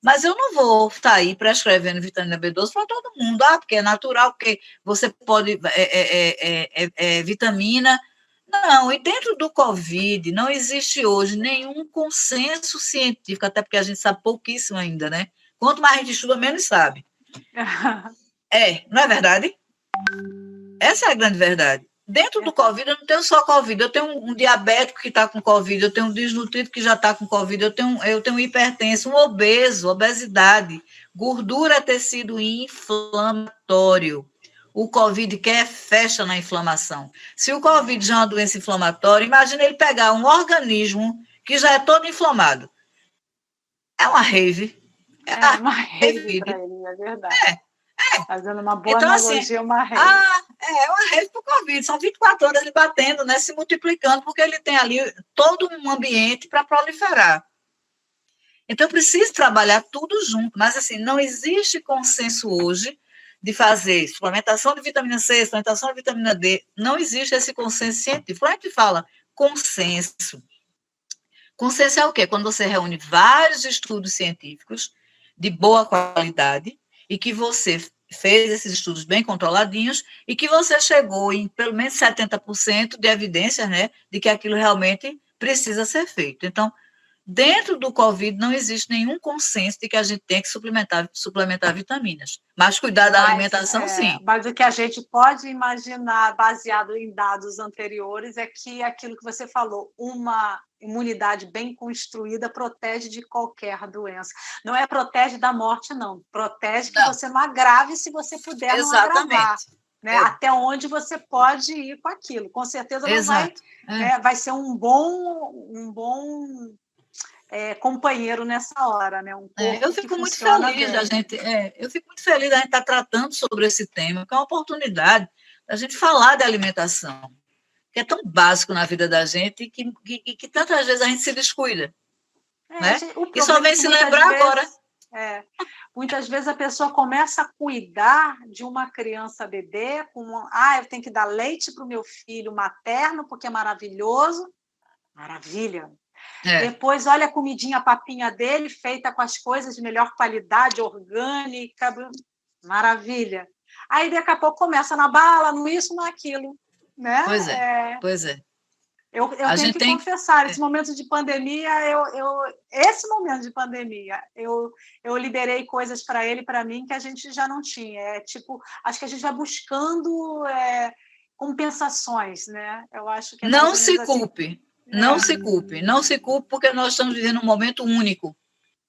S2: Mas eu não vou estar aí prescrevendo vitamina B12 para todo mundo. Porque é natural, porque você pode... vitamina... Não, e dentro do Covid, não existe hoje nenhum consenso científico, até porque a gente sabe pouquíssimo ainda, né? Quanto mais a gente estuda, menos sabe. Não é verdade? Essa é a grande verdade. Dentro do Covid, eu não tenho só Covid, eu tenho um diabético que está com Covid, eu tenho um desnutrido que já está com Covid, eu tenho um hipertenso, um obeso, obesidade. Gordura é tecido inflamatório. O Covid quer fecha na inflamação. Se o Covid já é uma doença inflamatória, imagina ele pegar um organismo que já é todo inflamado. É uma rave.
S1: É uma rave para ele, é verdade. Fazendo uma boa
S2: então,
S1: analogia,
S2: assim,
S1: uma rave.
S2: É uma rave para o Covid. São 24 horas ele batendo, né, se multiplicando, porque ele tem ali todo um ambiente para proliferar. Então, precisa trabalhar tudo junto. Mas, assim, não existe consenso hoje de fazer suplementação de vitamina C, suplementação de vitamina D. Não existe esse consenso científico. Quando a gente fala consenso, consenso é o quê? Quando você reúne vários estudos científicos de boa qualidade e que você fez esses estudos bem controladinhos e que você chegou em pelo menos 70% de evidências, né, de que aquilo realmente precisa ser feito. Então, dentro do Covid não existe nenhum consenso de que a gente tem que suplementar vitaminas. Mas cuidar da alimentação, sim.
S1: Mas o que a gente pode imaginar, baseado em dados anteriores, é que aquilo que você falou, uma imunidade bem construída protege de qualquer doença. Não é protege da morte, não. Protege que você não agrave se você puder não agravar. Né? Até onde você pode ir com aquilo. Com certeza não vai ser um bom companheiro nessa hora, né?
S2: Eu fico muito feliz da gente, estar tratando sobre esse tema, que é uma oportunidade da gente falar de alimentação, que é tão básico na vida da gente e que tantas vezes a gente se descuida. Né? E só vem se lembrar agora.
S1: Muitas vezes a pessoa começa a cuidar de uma criança bebê, eu tenho que dar leite para o meu filho materno, porque é maravilhoso. Maravilha. Depois, olha a comidinha, a papinha dele, feita com as coisas de melhor qualidade, orgânica. Maravilha. Aí, daqui a pouco, começa na bala, no isso, no aquilo. Né?
S2: Pois é.
S1: Eu tenho que confessar, esse momento de pandemia, eu liberei coisas para ele, para mim, que a gente já não tinha. Acho que a gente vai buscando compensações, né? Eu acho que
S2: não se culpe. Não se culpe, porque nós estamos vivendo um momento único.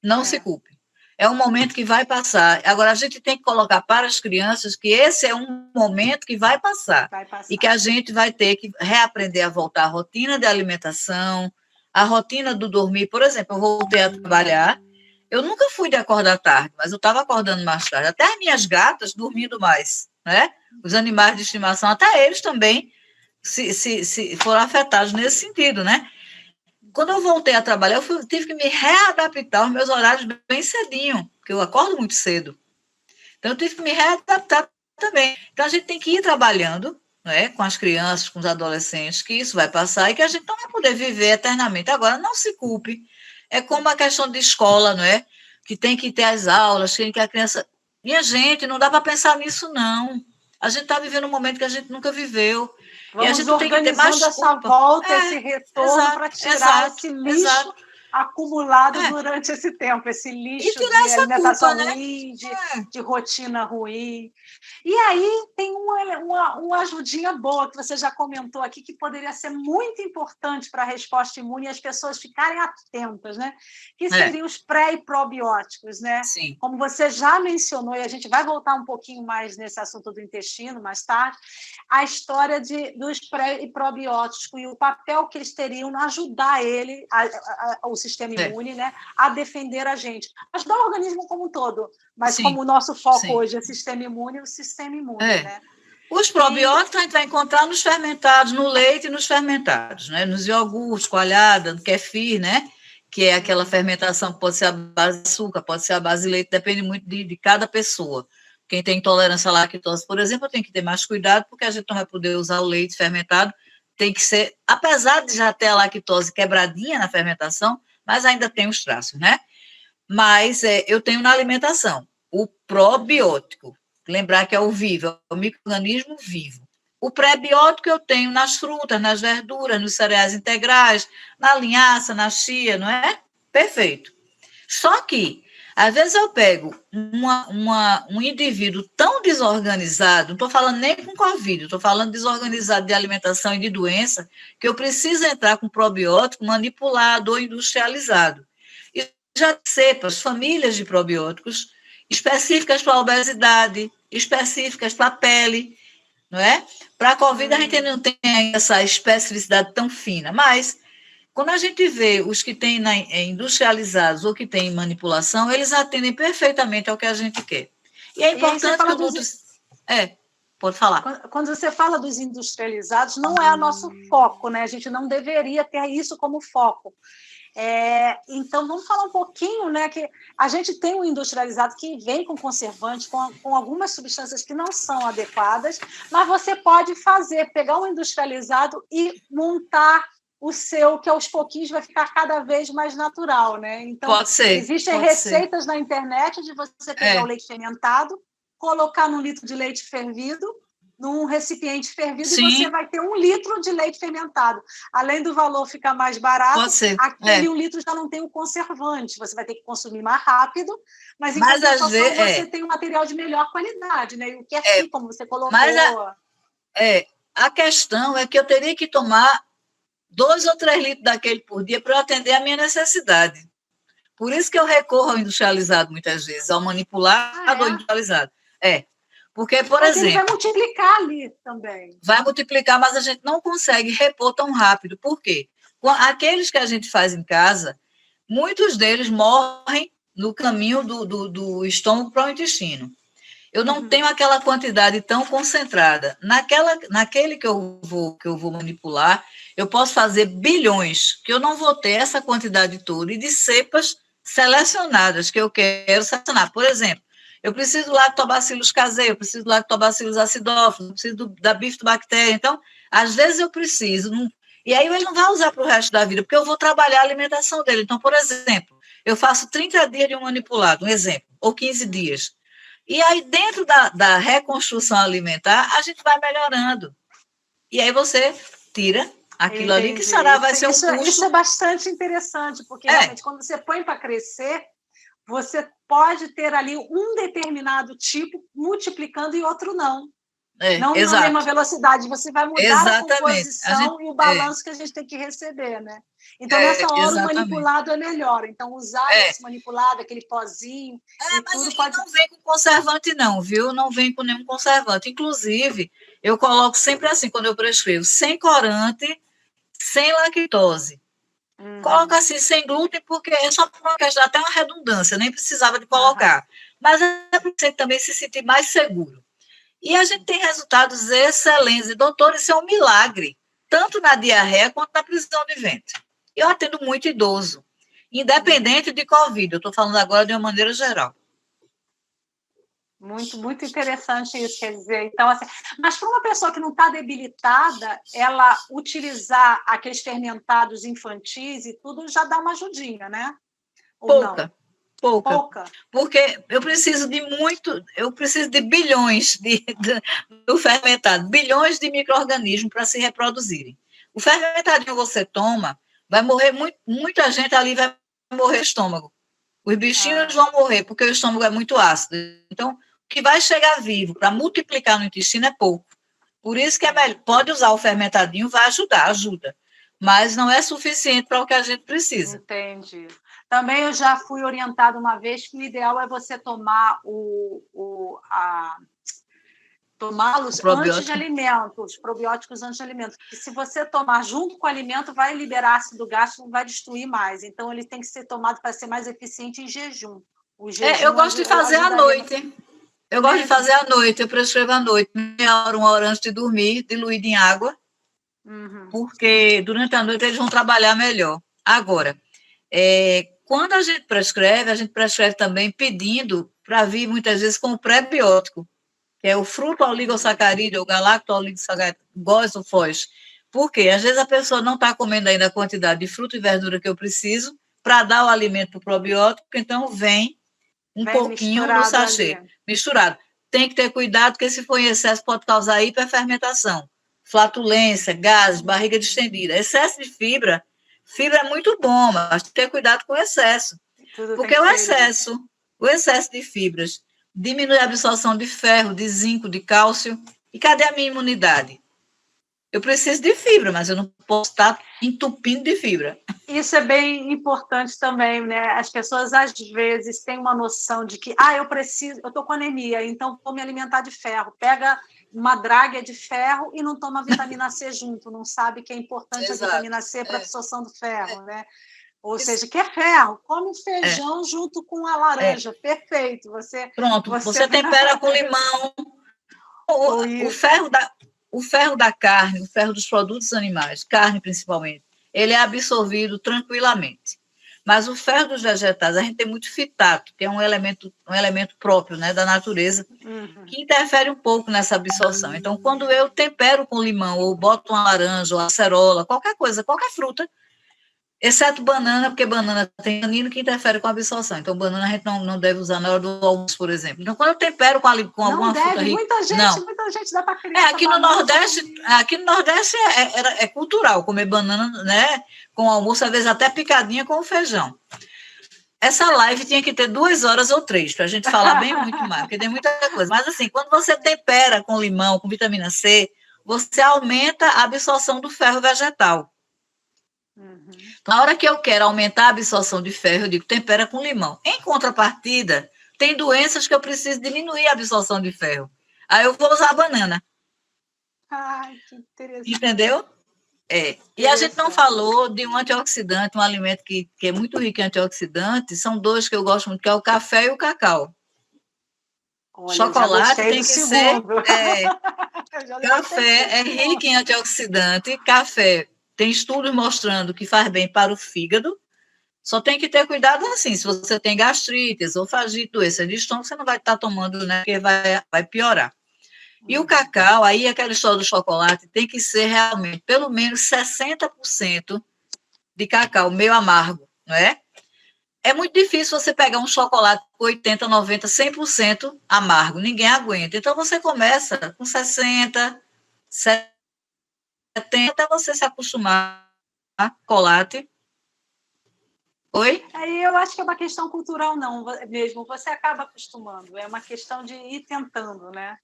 S2: Não se culpe. É um momento que vai passar. Agora, a gente tem que colocar para as crianças que esse é um momento que vai passar. E que a gente vai ter que reaprender a voltar à rotina de alimentação, a rotina do dormir. Por exemplo, eu voltei a trabalhar, eu nunca fui de acordar tarde, mas eu estava acordando mais tarde. Até as minhas gatas dormindo mais, né? Os animais de estimação, até eles também se foram afetados nesse sentido, né? Quando eu voltei a trabalhar, eu tive que me readaptar aos meus horários bem cedinho, porque eu acordo muito cedo. Então, eu tive que me readaptar também. Então, a gente tem que ir trabalhando, né, com as crianças, com os adolescentes, que isso vai passar e que a gente não vai poder viver eternamente. Agora, não se culpe. É como a questão de escola, não é? Que tem que ter as aulas, tem que a criança... Minha gente, não dá para pensar nisso, não. A gente está vivendo um momento que a gente nunca viveu.
S1: Vamos e a gente tem que ter mais essa volta, esse retorno para tirar esse lixo acumulado durante esse tempo, esse lixo de alimentação ruim, de rotina ruim. E aí tem uma ajudinha boa que você já comentou aqui, que poderia ser muito importante para a resposta imune e as pessoas ficarem atentas, né? Que seriam os pré- e probióticos, né?
S2: Sim.
S1: Como você já mencionou, e a gente vai voltar um pouquinho mais nesse assunto do intestino mais tarde, a história dos pré- e probióticos e o papel que eles teriam no ajudar o sistema imune, né, a defender a gente. Ajudar o organismo como um todo, mas como o nosso foco hoje é sistema imune, o sistema imune, né?
S2: Os probióticos a gente vai encontrar nos fermentados, no leite e nos fermentados, né? Nos iogurtes, coalhada, no kefir, né? Que é aquela fermentação que pode ser a base de açúcar, pode ser a base de leite, depende muito de cada pessoa. Quem tem intolerância à lactose, por exemplo, tem que ter mais cuidado, porque a gente não vai poder usar o leite fermentado, tem que ser, apesar de já ter a lactose quebradinha na fermentação, mas ainda tem os traços, né? Mas eu tenho na alimentação o probiótico, lembrar que é o vivo, é o micro-organismo vivo. O pré-biótico eu tenho nas frutas, nas verduras, nos cereais integrais, na linhaça, na chia, não é? Perfeito. Só que Às vezes eu pego um indivíduo tão desorganizado, não estou falando nem com Covid, estou falando desorganizado de alimentação e de doença, que eu preciso entrar com probiótico manipulado ou industrializado. E já cepas, famílias de probióticos específicas para a obesidade, específicas para a pele, não é? Para a Covid a gente não tem essa especificidade tão fina, mas quando a gente vê os que têm industrializados ou que têm em manipulação, eles atendem perfeitamente ao que a gente quer. E é importante que o pode falar.
S1: Quando você fala dos industrializados, não é o nosso foco, né? A gente não deveria ter isso como foco. Então, vamos falar um pouquinho, né? Que a gente tem um industrializado que vem com conservante, com algumas substâncias que não são adequadas, mas você pode pegar um industrializado e montar o seu, que aos pouquinhos vai ficar cada vez mais natural, né? Então, existem receitas na internet de você pegar o leite fermentado, colocar num litro de leite fervido, num recipiente fervido, e você vai ter 1 litro de leite fermentado. Além do valor ficar mais barato, aquele 1 litro já não tem o conservante, você vai ter que consumir mais rápido, mas em compensação você tem um material de melhor qualidade, né? E o que assim, como você colocou...
S2: A questão é que eu teria que tomar 2 ou 3 litros daquele por dia para eu atender a minha necessidade. Por isso que eu recorro ao industrializado muitas vezes, ao manipulado ou industrializado. Porque, por exemplo... Ele
S1: vai multiplicar ali também.
S2: Vai multiplicar, mas a gente não consegue repor tão rápido. Por quê? Aqueles que a gente faz em casa, muitos deles morrem no caminho do estômago para o intestino. Eu não tenho aquela quantidade tão concentrada. Naquele que eu vou manipular, eu posso fazer bilhões, que eu não vou ter essa quantidade toda, e de cepas selecionadas que eu quero selecionar. Por exemplo, eu preciso do lactobacillus casei, eu preciso do lactobacillus acidófilos, eu preciso da bifidobactéria. Então, às vezes eu preciso, e aí ele não vai usar para o resto da vida, porque eu vou trabalhar a alimentação dele. Então, por exemplo, eu faço 30 dias de um manipulado, um exemplo, ou 15 dias. E aí, dentro da reconstrução alimentar, a gente vai melhorando. E aí você tira aquilo ali que vai ser um custo.
S1: Isso é bastante interessante, porque realmente, quando você põe para crescer, você pode ter ali um determinado tipo multiplicando e outro não. Não na mesma velocidade, você vai mudar a composição e o balanço que a gente tem que receber, né? Então, nessa hora, o manipulado é melhor. Então, usar esse manipulado, aquele pozinho...
S2: mas tudo pode... não vem com conservante não, viu? Não vem com nenhum conservante. Inclusive, eu coloco sempre assim, quando eu prescrevo, sem corante, sem lactose. Coloca assim, sem glúten, porque é só por uma questão, até uma redundância, nem precisava de colocar. Mas é para você também se sentir mais seguro. E a gente tem resultados excelentes. Doutor, isso é um milagre, tanto na diarreia quanto na prisão de ventre. Eu atendo muito idoso, independente de Covid. Eu estou falando agora de uma maneira geral.
S1: Muito, muito interessante isso, quer dizer. Então, assim, mas para uma pessoa que não está debilitada, ela utilizar aqueles fermentados infantis e tudo já dá uma ajudinha, né? Ou
S2: pouca.
S1: Não?
S2: Pouca. Porque eu preciso de bilhões do fermentado, bilhões de micro-organismos para se reproduzirem. O fermentadinho você toma, vai morrer muita gente ali, vai morrer o estômago. Os bichinhos vão morrer, porque o estômago é muito ácido. Então, o que vai chegar vivo para multiplicar no intestino é pouco. Por isso que é melhor. Pode usar o fermentadinho, vai ajuda. Mas não é suficiente para o que a gente precisa.
S1: Entendi. Também eu já fui orientada uma vez que o ideal é você tomar tomá-los antes de alimentos, probióticos antes de alimentos. Porque se você tomar junto com o alimento, vai liberar ácido gástrico, não vai destruir mais. Então, ele tem que ser tomado para ser mais eficiente em jejum.
S2: Eu gosto de fazer à noite. Eu gosto de fazer à noite, eu prescrevo à noite, meia hora, 1 hora antes de dormir, diluído em água, porque durante a noite eles vão trabalhar melhor. Agora, quando a gente prescreve também pedindo para vir muitas vezes com o pré-biótico, que é o fruto oligosacarídeo, o galacto oligosacarídeo, gosofós. Por quê? Às vezes a pessoa não está comendo ainda a quantidade de fruta e verdura que eu preciso para dar o alimento para o probiótico, então vem um pouquinho no sachê, misturado. Tem que ter cuidado, porque se for em excesso pode causar hiperfermentação, flatulência, gases, barriga distendida. Excesso de fibra é muito bom, mas tem que ter cuidado com o excesso. Porque o excesso O excesso de fibras diminui a absorção de ferro, de zinco, de cálcio. E cadê a minha imunidade? Eu preciso de fibra, mas eu não posso estar entupindo de fibra.
S1: Isso é bem importante também, né? As pessoas às vezes têm uma noção de que, eu estou com anemia, então vou me alimentar de ferro. Pega uma draga de ferro e não toma vitamina C junto, não sabe que é importante
S2: Exato.
S1: A vitamina C para a absorção do ferro, né? Ou seja, quer ferro, come feijão junto com a laranja, perfeito.
S2: Pronto, você tempera com limão. O ferro da carne, o ferro dos produtos animais, carne principalmente, ele é absorvido tranquilamente. Mas o ferro dos vegetais, a gente tem muito fitato, que é um elemento próprio, né, da natureza, que interfere um pouco nessa absorção. Então, quando eu tempero com limão, ou boto uma laranja, ou acerola, qualquer coisa, qualquer fruta, exceto banana, porque banana tem tanino que interfere com a absorção. Então, banana a gente não deve usar na hora do almoço, por exemplo. Então, quando eu tempero com alguma fruta rica...
S1: Muita gente dá para criança.
S2: Aqui no Nordeste é cultural comer banana, né? Com o almoço, às vezes até picadinha com o feijão. Essa live tinha que ter 2 horas ou 3, para a gente falar bem muito mais, porque tem muita coisa. Mas, assim, quando você tempera com limão, com vitamina C, você aumenta a absorção do ferro vegetal. Na hora que eu quero aumentar a absorção de ferro, eu digo, tempera com limão. Em contrapartida, tem doenças que eu preciso diminuir a absorção de ferro. Aí eu vou usar a banana.
S1: Ai, que interessante.
S2: Entendeu? E a gente não falou de um antioxidante, um alimento que é muito rico em antioxidantes. São 2 que eu gosto muito, que é o café e o cacau.
S1: Olha,
S2: chocolate tem que ser... Café é rico em antioxidante. Café tem estudos mostrando que faz bem para o fígado. Só tem que ter cuidado assim, se você tem gastrite, esofagite, doença de estômago, você não vai estar tomando, né, porque vai piorar. E o cacau, aí aquela história do chocolate, tem que ser realmente pelo menos 60% de cacau, meio amargo, não é? É muito difícil você pegar um chocolate com 80, 90, 100% amargo, ninguém aguenta. Então, você começa com 60, 70, até você se acostumar a chocolate. Oi?
S1: Aí eu acho que é uma questão cultural não mesmo, você acaba acostumando, é uma questão de ir tentando, né?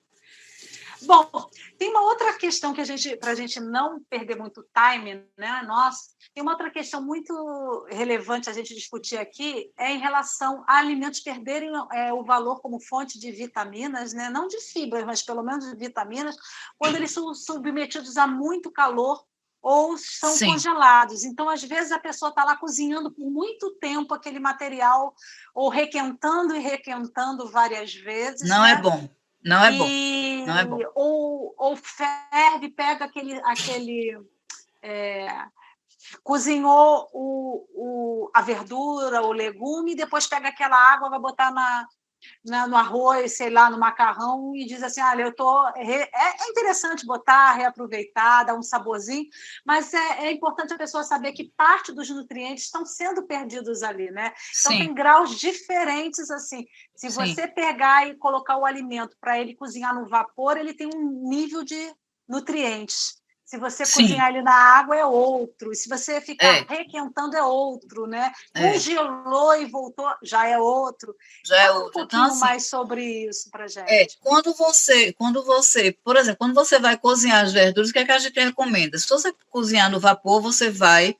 S1: Bom, tem uma outra questão que para a gente não perder muito time, né? Nossa, tem uma outra questão muito relevante a gente discutir aqui, é em relação a alimentos perderem o valor como fonte de vitaminas, né? Não de fibras, mas pelo menos de vitaminas, quando eles são submetidos a muito calor ou são congelados. Então, às vezes, a pessoa está lá cozinhando por muito tempo aquele material, ou requentando e requentando várias vezes.
S2: Não, né? É bom. Não é bom. Não é bom.
S1: Ou ferve, pega aquele cozinhou a verdura, o legume, e depois pega aquela água, vai botar no arroz, sei lá, no macarrão, e diz assim, olha, é interessante botar, reaproveitar, dar um saborzinho, mas é importante a pessoa saber que parte dos nutrientes estão sendo perdidos ali, né? Então, tem graus diferentes, assim. Se você pegar e colocar o alimento para ele cozinhar no vapor, ele tem um nível de nutrientes. Se você cozinhar ele na água, é outro. E se você ficar requentando, é outro, né? Congelou e voltou, já é outro.
S2: Já é outro.
S1: Um pouquinho então, assim, mais sobre isso para a gente.
S2: Quando você, por exemplo, quando você vai cozinhar as verduras, o que é que a gente recomenda? Se você cozinhar no vapor, você vai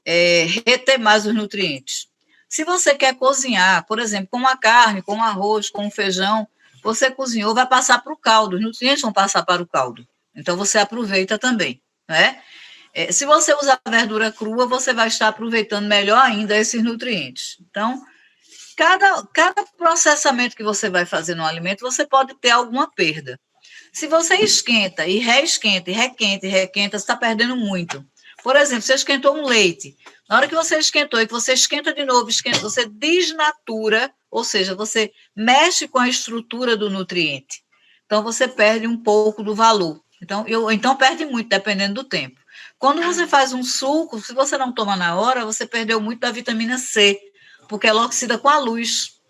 S2: reter mais os nutrientes. Se você quer cozinhar, por exemplo, com a carne, com o arroz, com o feijão, você cozinhou, vai passar para o caldo, os nutrientes vão passar para o caldo. Então, você aproveita também, né? Se você usar a verdura crua, você vai estar aproveitando melhor ainda esses nutrientes. Então, cada processamento que você vai fazer no alimento, você pode ter alguma perda. Se você esquenta e reesquenta, e requenta, e requenta, você está perdendo muito. Por exemplo, você esquentou um leite. Na hora que você esquentou e que você esquenta de novo, você desnatura, ou seja, você mexe com a estrutura do nutriente. Então, você perde um pouco do valor. Então perde muito, dependendo do tempo. Quando você faz um suco, se você não toma na hora, você perdeu muito da vitamina C, porque ela oxida com a luz.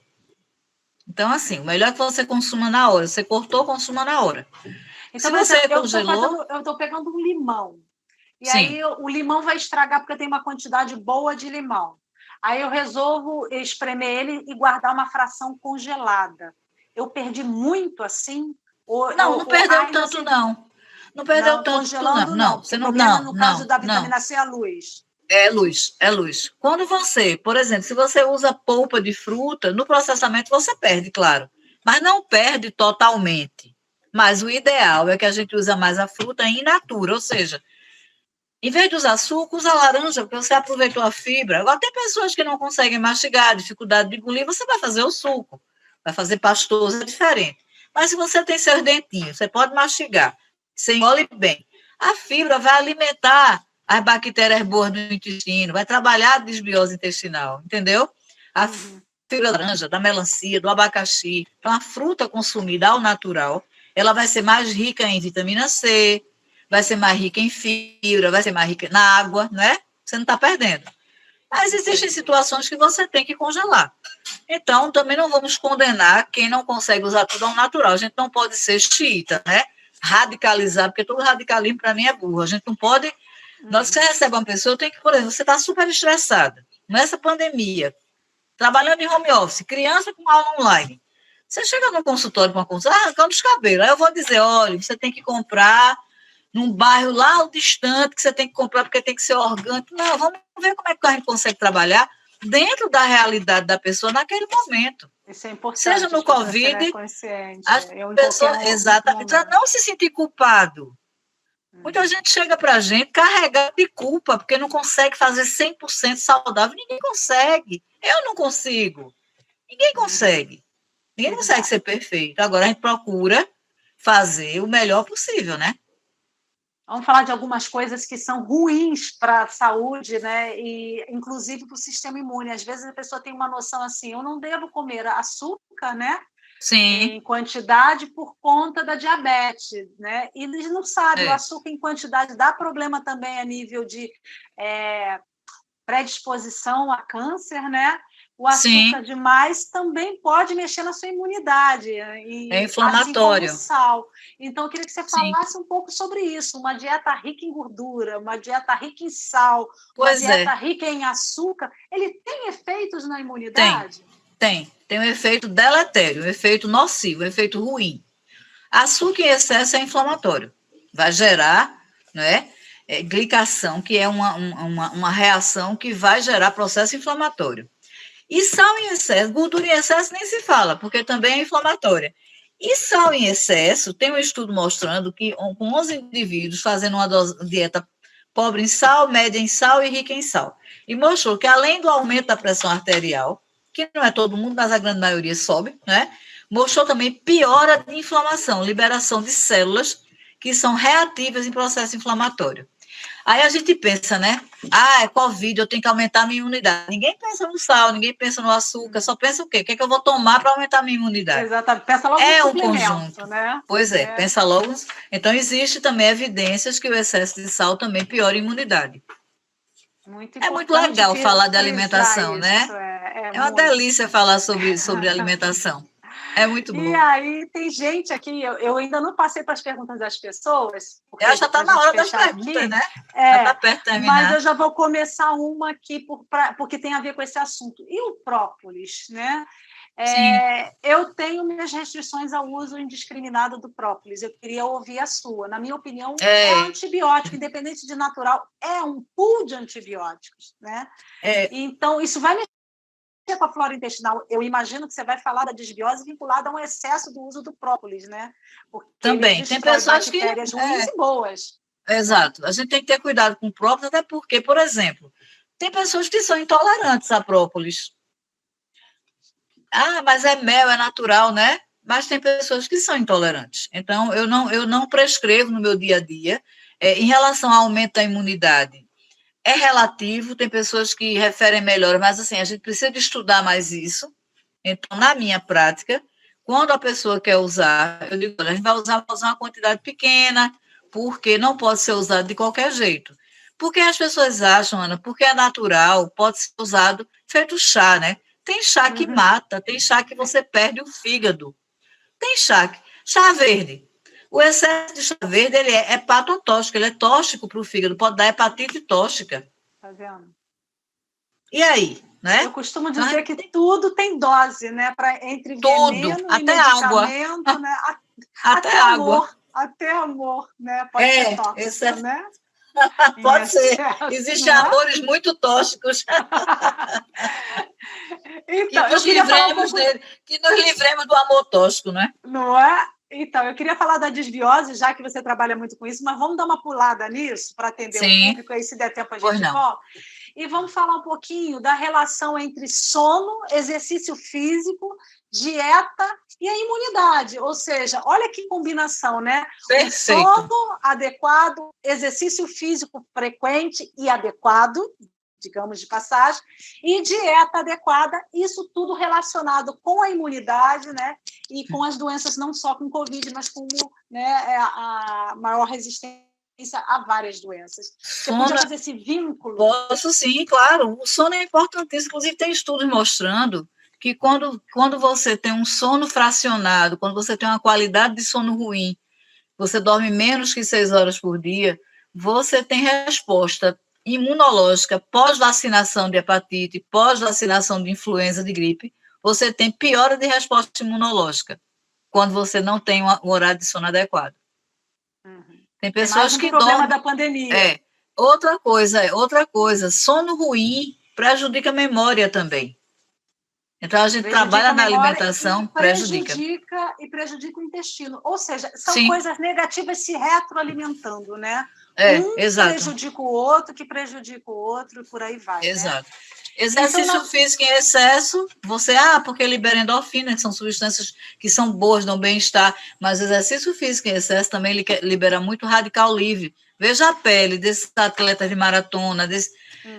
S2: Então, assim, o melhor é que você consuma na hora. Você cortou, consuma na hora.
S1: Então, se você congelou... Eu estou pegando um limão. E aí o limão vai estragar porque tem uma quantidade boa de limão. Aí eu resolvo espremer ele e guardar uma fração congelada. Eu perdi muito assim?
S2: Não perdeu tanto,
S1: assim,
S2: não. Não perdeu
S1: não,
S2: tanto,
S1: congelando
S2: não.
S1: porque
S2: Você
S1: o
S2: não,
S1: problema no caso da
S2: não.
S1: vitamina C é a luz.
S2: É luz, é luz. Quando você, por exemplo, se você usa polpa de fruta, no processamento você perde, claro, mas não perde totalmente. Mas o ideal é que a gente use mais a fruta in natura, ou seja, em vez de usar suco, usa laranja, porque você aproveitou a fibra. Agora, tem pessoas que não conseguem mastigar, dificuldade de engolir, você vai fazer o suco, vai fazer pastoso, é diferente. Mas se você tem seus dentinhos, você pode mastigar, você engole bem. A fibra vai alimentar as bactérias boas do intestino, vai trabalhar a desbiose intestinal, entendeu? A fibra da laranja, da melancia, do abacaxi, então a fruta consumida ao natural, ela vai ser mais rica em vitamina C, vai ser mais rica em fibra, vai ser mais rica na água, né? Você não está perdendo. Mas existem situações que você tem que congelar. Então, também não vamos condenar quem não consegue usar tudo ao natural. A gente não pode ser xiita, né? Radicalizar, porque todo radicalismo, para mim, é burro. A gente não pode... Na hora que você recebe uma pessoa, tem que, por exemplo, você está super estressada, nessa pandemia, trabalhando em home office, criança com aula online. Você chega no consultório com uma consulta, arrancando os cabelos. Aí eu vou dizer, olha, você tem que comprar num bairro lá distante, que você tem que comprar porque tem que ser orgânico. Não, vamos ver como é que a gente consegue trabalhar dentro da realidade da pessoa naquele momento.
S1: Isso é importante.
S2: Seja no Covid, as pessoas, exatamente, para não se sentir culpado. Muita gente chega para a gente carregada de culpa, porque não consegue fazer 100% saudável. Ninguém consegue. Eu não consigo. Ninguém consegue. Ninguém consegue ser perfeito. Agora a gente procura fazer o melhor possível, né?
S1: Vamos falar de algumas coisas que são ruins para a saúde, né? E inclusive para o sistema imune. Às vezes a pessoa tem uma noção assim: eu não devo comer açúcar, né?
S2: Sim.
S1: Em quantidade por conta da diabetes, né? E eles não sabem, o açúcar em quantidade dá problema também a nível de predisposição a câncer, né? O açúcar demais também pode mexer na sua imunidade.
S2: É inflamatório.
S1: Assim como o sal. Então, eu queria que você falasse um pouco sobre isso. Uma dieta rica em gordura, uma dieta rica em sal, uma dieta rica em açúcar, ele tem efeitos na imunidade?
S2: Tem um efeito deletério, um efeito nocivo, um efeito ruim. Açúcar em excesso é inflamatório. Vai gerar, né, glicação, que é uma reação que vai gerar processo inflamatório. E sal em excesso, gordura em excesso nem se fala, porque também é inflamatória. E sal em excesso, tem um estudo mostrando que com 11 indivíduos fazendo uma dieta pobre em sal, média em sal e rica em sal, e mostrou que além do aumento da pressão arterial, que não é todo mundo, mas a grande maioria sobe, né? Mostrou também piora de inflamação, liberação de células que são reativas em processo inflamatório. Aí a gente pensa, né? É Covid, eu tenho que aumentar a minha imunidade. Ninguém pensa no sal, ninguém pensa no açúcar, só pensa o quê? O que é que eu vou tomar para aumentar a minha imunidade?
S1: Exatamente, pensa logo no conjunto, né?
S2: Pois pensa logo. Então, existe também evidências que o excesso de sal também piora a imunidade. É muito legal falar de alimentação, né? É uma delícia falar sobre alimentação. É muito bom.
S1: E aí, tem gente aqui, eu ainda não passei para as perguntas das pessoas.
S2: Já está na hora das perguntas, aqui, né? Já está perto de terminar.
S1: Mas eu já vou começar uma aqui, porque tem a ver com esse assunto. E o própolis, né? Eu tenho minhas restrições ao uso indiscriminado do própolis. Eu queria ouvir a sua. Na minha opinião, é antibiótico, independente de natural, é um pool de antibióticos, né? Então, isso vai mexer com a flora intestinal. Eu imagino que você vai falar da desbiose vinculada a um excesso do uso do própolis, né? Porque
S2: também tem pessoas
S1: bactérias ruins e boas.
S2: Exato. A gente tem que ter cuidado com o própolis, até porque, por exemplo, tem pessoas que são intolerantes a própolis. Mas é mel, é natural, né? Mas tem pessoas que são intolerantes. Então, eu não prescrevo no meu dia a dia. Em relação ao aumento da imunidade, é relativo, tem pessoas que referem melhor, mas assim, a gente precisa de estudar mais isso. Então, na minha prática, quando a pessoa quer usar, eu digo, a gente vai usar uma quantidade pequena, porque não pode ser usado de qualquer jeito. Porque as pessoas acham, Ana, porque é natural, pode ser usado feito chá, né? Tem chá que mata, tem chá que você perde o fígado. Tem chá verde. O excesso de chá verde, ele é hepatotóxico, ele é tóxico para o fígado, pode dar hepatite tóxica.
S1: Tá vendo?
S2: E aí? né?
S1: Eu costumo dizer que tudo tem dose, né? Entre veneno
S2: até
S1: e medicamento,
S2: água.
S1: né?
S2: Até água.
S1: Até amor, né? Pode ser tóxico, né? Em
S2: Pode ser.
S1: excesso,
S2: Existem
S1: não é?
S2: amores muito tóxicos.
S1: Então, eu queria falar um pouco...
S2: que nos livremos do amor tóxico, né?
S1: Não é? Então, eu queria falar da desbiose, já que você trabalha muito com isso, mas vamos dar uma pulada nisso para atender o público, aí se der tempo a gente volta. E vamos falar um pouquinho da relação entre sono, exercício físico, dieta e a imunidade. Ou seja, olha que combinação, né?
S2: Perfeito.
S1: O sono adequado, exercício físico frequente e adequado, digamos de passagem, e dieta adequada, isso tudo relacionado com a imunidade, né? E com as doenças, não só com Covid, mas com, né, a maior resistência a várias doenças. Você podia fazer esse vínculo?
S2: Posso sim, claro. O sono é importantíssimo. Inclusive, tem estudos mostrando que quando você tem um sono fracionado, quando você tem uma qualidade de sono ruim, você dorme menos que 6 horas por dia, você tem resposta imunológica pós-vacinação de hepatite, pós-vacinação de influenza, de gripe, você tem piora de resposta imunológica quando você não tem um horário de sono adequado. Tem pessoas que dormem...
S1: problema da pandemia.
S2: Outra coisa, sono ruim prejudica a memória também. Então, a gente trabalha na alimentação, prejudica
S1: o intestino. Ou seja, são coisas negativas se retroalimentando, né?
S2: Exato.
S1: Prejudica o outro, que prejudica o outro, e por aí vai.
S2: Exato.
S1: Né?
S2: Exercício físico em excesso, porque libera endorfina, que são substâncias que são boas, dão bem-estar, mas exercício físico em excesso também libera muito radical livre. Veja a pele desses atletas de maratona,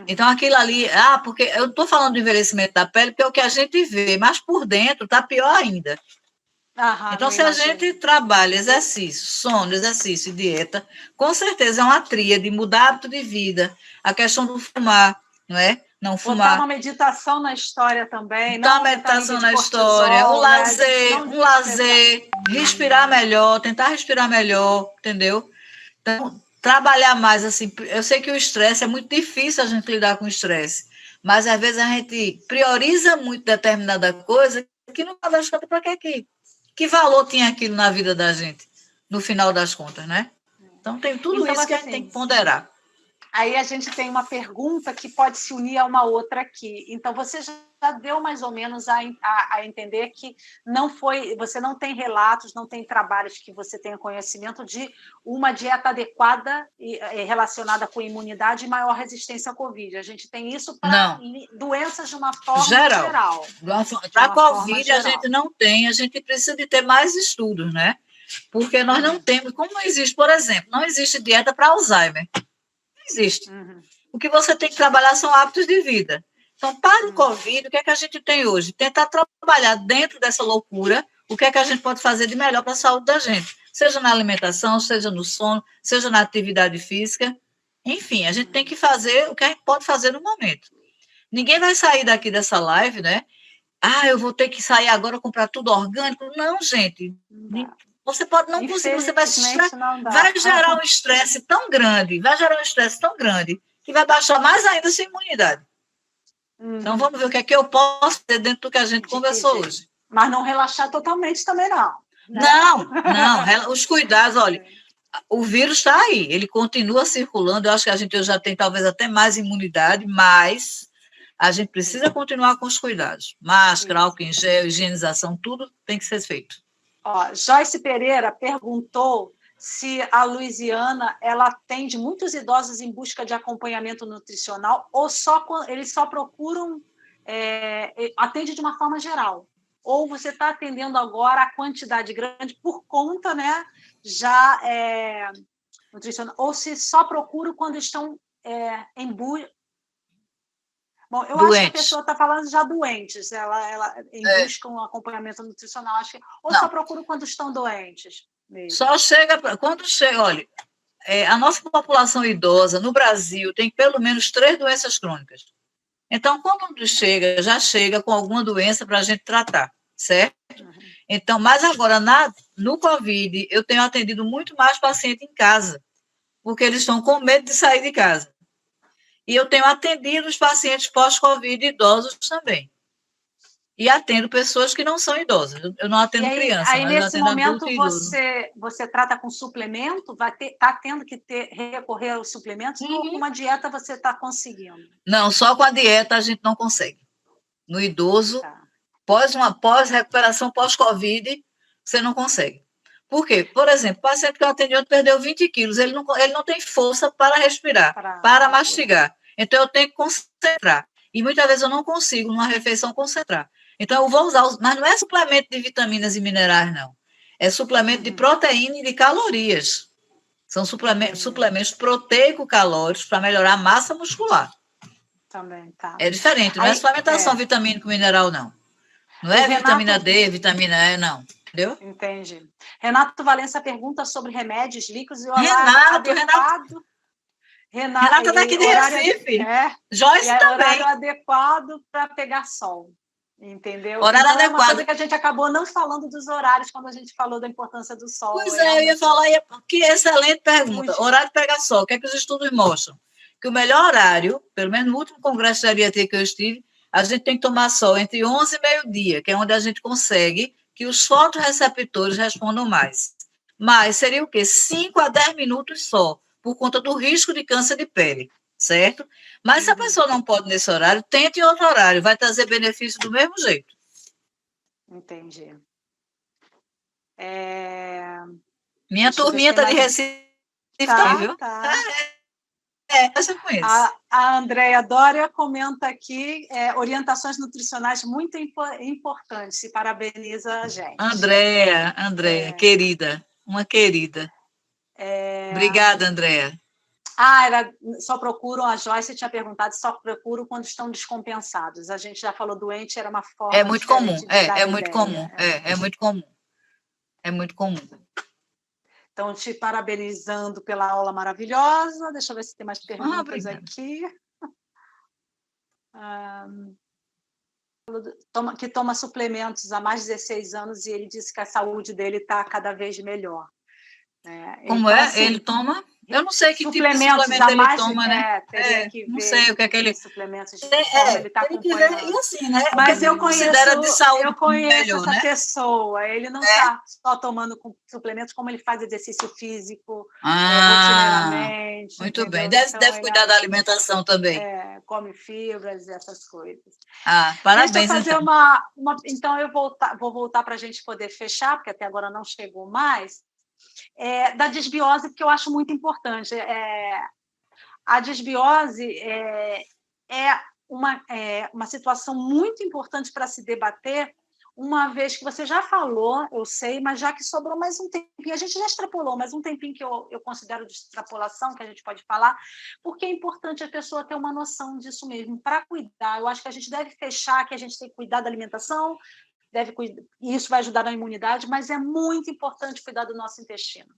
S2: Então, aquilo ali, porque eu não estou falando do envelhecimento da pele, porque é o que a gente vê, mas por dentro está pior ainda. Então, se a gente trabalha exercício, sono, exercício e dieta, com certeza é uma tríade, mudar hábito de vida, a questão do fumar, não é? Não fumar.
S1: Botar uma meditação na história também.
S2: Botar uma meditação na história, o lazer, respirar melhor, tentar respirar melhor, entendeu? Então, trabalhar mais, assim, eu sei que o estresse é muito difícil a gente lidar com o estresse, mas às vezes a gente prioriza muito determinada coisa que não dá conta para que valor tinha aquilo na vida da gente, no final das contas, né? Então, tem tudo isso que a gente tem que ponderar.
S1: Aí a gente tem uma pergunta que pode se unir a uma outra aqui. Então, você já deu mais ou menos a entender que você não tem relatos, não tem trabalhos que você tenha conhecimento de uma dieta adequada e relacionada com imunidade e maior resistência ao Covid. A gente tem isso para doenças de uma forma geral.
S2: Para a Covid, a gente não tem, a gente precisa de ter mais estudos, né? Porque nós não temos, como não existe, por exemplo, não existe dieta para Alzheimer. Existe. O que você tem que trabalhar são hábitos de vida. Então, para o Covid, o que é que a gente tem hoje? Tentar trabalhar dentro dessa loucura o que é que a gente pode fazer de melhor para a saúde da gente. Seja na alimentação, seja no sono, seja na atividade física. Enfim, a gente tem que fazer o que a gente pode fazer no momento. Ninguém vai sair daqui dessa live, né? Eu vou ter que sair agora comprar tudo orgânico. Não, gente. Você pode não conseguir, você vai gerar um estresse tão grande, que vai baixar mais ainda a sua imunidade. Então, vamos ver o que é que eu posso fazer dentro do que a gente conversou hoje.
S1: Mas não relaxar totalmente também, não. Né?
S2: Não. Os cuidados, olha, o vírus está aí, ele continua circulando, eu acho que a gente já tem talvez até mais imunidade, mas a gente precisa continuar com os cuidados. Máscara, álcool em gel, higienização, tudo tem que ser feito.
S1: Joyce Pereira perguntou se a Luiziana ela atende muitos idosos em busca de acompanhamento nutricional ou eles só procuram, atende de uma forma geral. Ou você está atendendo agora a quantidade grande por conta, né, já nutricional, ou se só procuram quando estão em busca. Bom, eu acho que a pessoa está falando já doentes, ela busca um acompanhamento nutricional, acho que, ou só procura quando estão doentes mesmo?
S2: Só quando chega, olha, a nossa população idosa no Brasil tem pelo menos 3 doenças crônicas. Então, quando já chega com alguma doença para a gente tratar, certo? Então, mas agora, no Covid, eu tenho atendido muito mais paciente em casa, porque eles estão com medo de sair de casa. E eu tenho atendido os pacientes pós-Covid idosos também. E atendo pessoas que não são idosas. Eu não atendo criança,
S1: mas
S2: eu
S1: nesse
S2: atendo
S1: momento
S2: adulto e idoso.
S1: você trata com suplemento? Está tendo que recorrer aos suplementos ou com uma dieta você está conseguindo?
S2: Não, só com a dieta a gente não consegue. No idoso,
S1: Tá.
S2: pós-recuperação, pós-Covid, você não consegue. Por quê? Por exemplo, o paciente que eu atendi ontem perdeu 20 quilos, ele não tem força para respirar, para mastigar. Então, eu tenho que concentrar. E muitas vezes eu não consigo, numa refeição, concentrar. Então, eu vou usar, mas não é suplemento de vitaminas e minerais, não. É suplemento de proteína e de calorias. São suplementos proteico-calóricos para melhorar a massa muscular.
S1: Também, tá.
S2: É diferente, não é suplementação vitamínico mineral, não. Não é vitamina D, vitamina E, não. Entendeu?
S1: Entendi. Renato Valença pergunta sobre remédios líquidos e o
S2: horário
S1: adequado.
S2: Renata daqui de Recife. Joyce também.
S1: Horário adequado para pegar sol. Entendeu?
S2: Horário
S1: então,
S2: adequado.
S1: É uma coisa que a gente acabou não falando dos horários quando a gente falou da importância do sol.
S2: Pois eu ia falar, que excelente pergunta. Horário de pegar sol. O que é que os estudos mostram? Que o melhor horário, pelo menos no último congresso de geriatria que eu estive, a gente tem que tomar sol entre 11 e meio-dia, que é onde a gente consegue que os fotorreceptores respondam mais. Mas seria o quê? 5 a 10 minutos só, por conta do risco de câncer de pele, certo? Mas se a pessoa não pode nesse horário, tente em outro horário, vai trazer benefício do mesmo jeito.
S1: Entendi.
S2: Minha turminha está de Recife também, viu?
S1: Tá.
S2: Essa eu conheço.
S1: A Andréia Dória comenta aqui orientações nutricionais muito importantes e parabeniza a gente.
S2: Andréia, querida, uma querida. Obrigada, Andréia.
S1: Só procuram, a Joyce tinha perguntado, só procuram quando estão descompensados. A gente já falou doente, era uma forma
S2: É muito comum,
S1: é
S2: muito comum, é muito comum. É muito comum.
S1: Então, te parabenizando pela aula maravilhosa. Deixa eu ver se tem mais perguntas aqui. Que toma suplementos há mais de 16 anos e ele disse que a saúde dele está cada vez melhor.
S2: Como então, assim, ele toma? Eu não sei que tipo de suplemento ele toma, né? Não sei o que é que ele...
S1: suplementos de forma ele está acompanhando.
S2: E assim, né?
S1: Mas eu conheço
S2: melhor,
S1: essa
S2: né?
S1: pessoa. Ele não está só tomando suplementos, como ele faz exercício físico rotineiramente.
S2: Muito
S1: entendeu?
S2: bem. Deve cuidar da alimentação também.
S1: Come fibras e essas coisas.
S2: Parabéns,
S1: deixa eu fazer então, eu vou voltar para a gente poder fechar, porque até agora não chegou mais. Da desbiose, porque eu acho muito importante. A desbiose é uma situação muito importante para se debater, uma vez que você já falou, eu sei, mas já que sobrou mais um tempinho, a gente já extrapolou, mas um tempinho que eu considero de extrapolação, que a gente pode falar, porque é importante a pessoa ter uma noção disso mesmo, para cuidar. Eu acho que a gente deve fechar, que a gente tem que cuidar da alimentação, e isso vai ajudar na imunidade, mas é muito importante cuidar do nosso intestino.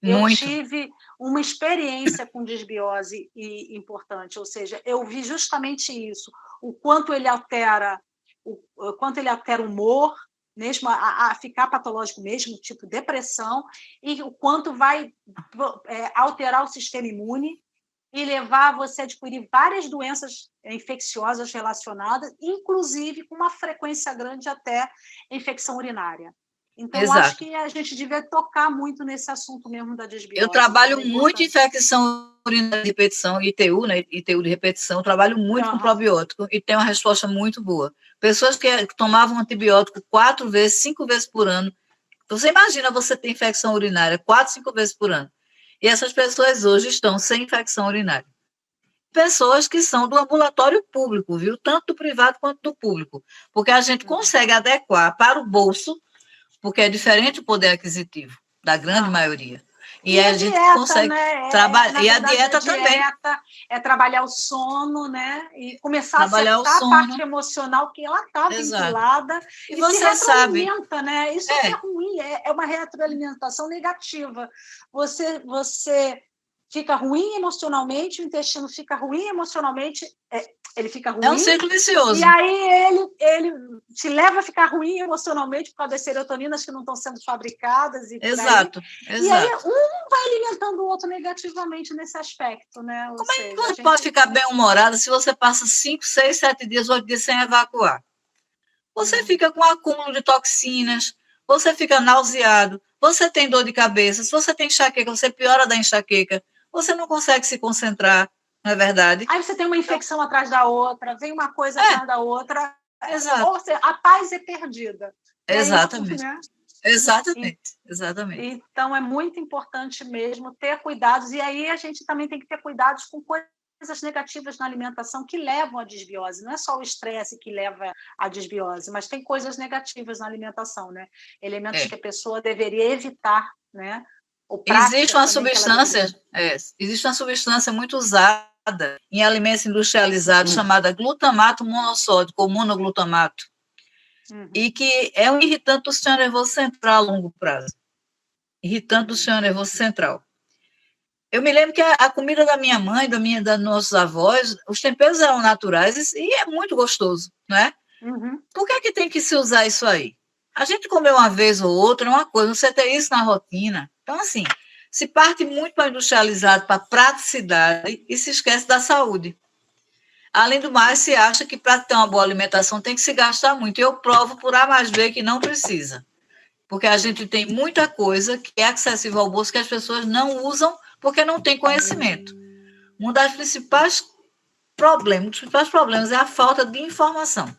S1: Eu tive uma experiência com desbiose importante, ou seja, eu vi justamente isso, o quanto ele altera o humor, mesmo a ficar patológico mesmo, tipo depressão, e o quanto vai alterar o sistema imune e levar você a adquirir várias doenças infecciosas relacionadas, inclusive com uma frequência grande até infecção urinária. Então, eu acho que a gente devia tocar muito nesse assunto mesmo da desbiose.
S2: Eu trabalho muito em infecção urinária de repetição, ITU, né? ITU de repetição, eu trabalho muito com probiótico e tenho uma resposta muito boa. Pessoas que tomavam antibiótico 4 vezes, 5 vezes por ano. Você imagina você ter infecção urinária 4, 5 vezes por ano. E essas pessoas hoje estão sem infecção urinária. Pessoas que são do ambulatório público, viu? Tanto do privado quanto do público. Porque a gente consegue adequar para o bolso, porque é diferente o poder aquisitivo da grande maioria. E a gente
S1: dieta,
S2: consegue
S1: trabalhar.
S2: E a dieta também.
S1: É trabalhar o sono, né? E começar a acertar a parte emocional, que ela está vinculada.
S2: E você sabe.
S1: Né? Isso é ruim, é uma retroalimentação negativa. Você fica ruim emocionalmente, o intestino fica ruim emocionalmente, ele fica ruim.
S2: É um ciclo vicioso.
S1: E aí ele te leva a ficar ruim emocionalmente por causa das serotoninas que não estão sendo fabricadas.
S2: Exato.
S1: E aí um vai alimentando o outro negativamente nesse aspecto, né?
S2: Como é que você pode ficar bem-humorada se você passa 5, 6, 7 dias, 8 dias sem evacuar? Você fica com acúmulo de toxinas, você fica nauseado, você tem dor de cabeça, se você tem enxaqueca, você piora da enxaqueca, você não consegue se concentrar, não é verdade?
S1: Aí você tem uma infecção atrás da outra, vem uma coisa atrás da outra.
S2: Exato.
S1: Ou seja, a paz é perdida.
S2: Exatamente.
S1: Aí, né?
S2: Exatamente.
S1: Então, é muito importante mesmo ter cuidados. E aí a gente também tem que ter cuidados com coisas negativas na alimentação que levam à desbiose. Não é só o estresse que leva à desbiose, mas tem coisas negativas na alimentação, né? Elementos que a pessoa deveria evitar, né?
S2: Existe uma substância muito usada em alimentos industrializados chamada glutamato monossódico ou monoglutamato, e que é um irritante do sistema nervoso central a longo prazo. Irritante do sistema nervoso central. Eu me lembro que a comida da minha mãe, dos nossos avós, os temperos eram naturais e é muito gostoso, não é? Por que tem que se usar isso aí? A gente comer uma vez ou outra é uma coisa, você ter isso na rotina. Então, assim, se parte muito para industrializado, para praticidade e se esquece da saúde. Além do mais, se acha que para ter uma boa alimentação tem que se gastar muito. Eu provo por A mais B que não precisa. Porque a gente tem muita coisa que é acessível ao bolso que as pessoas não usam porque não tem conhecimento. Um dos principais problemas é a falta de informação.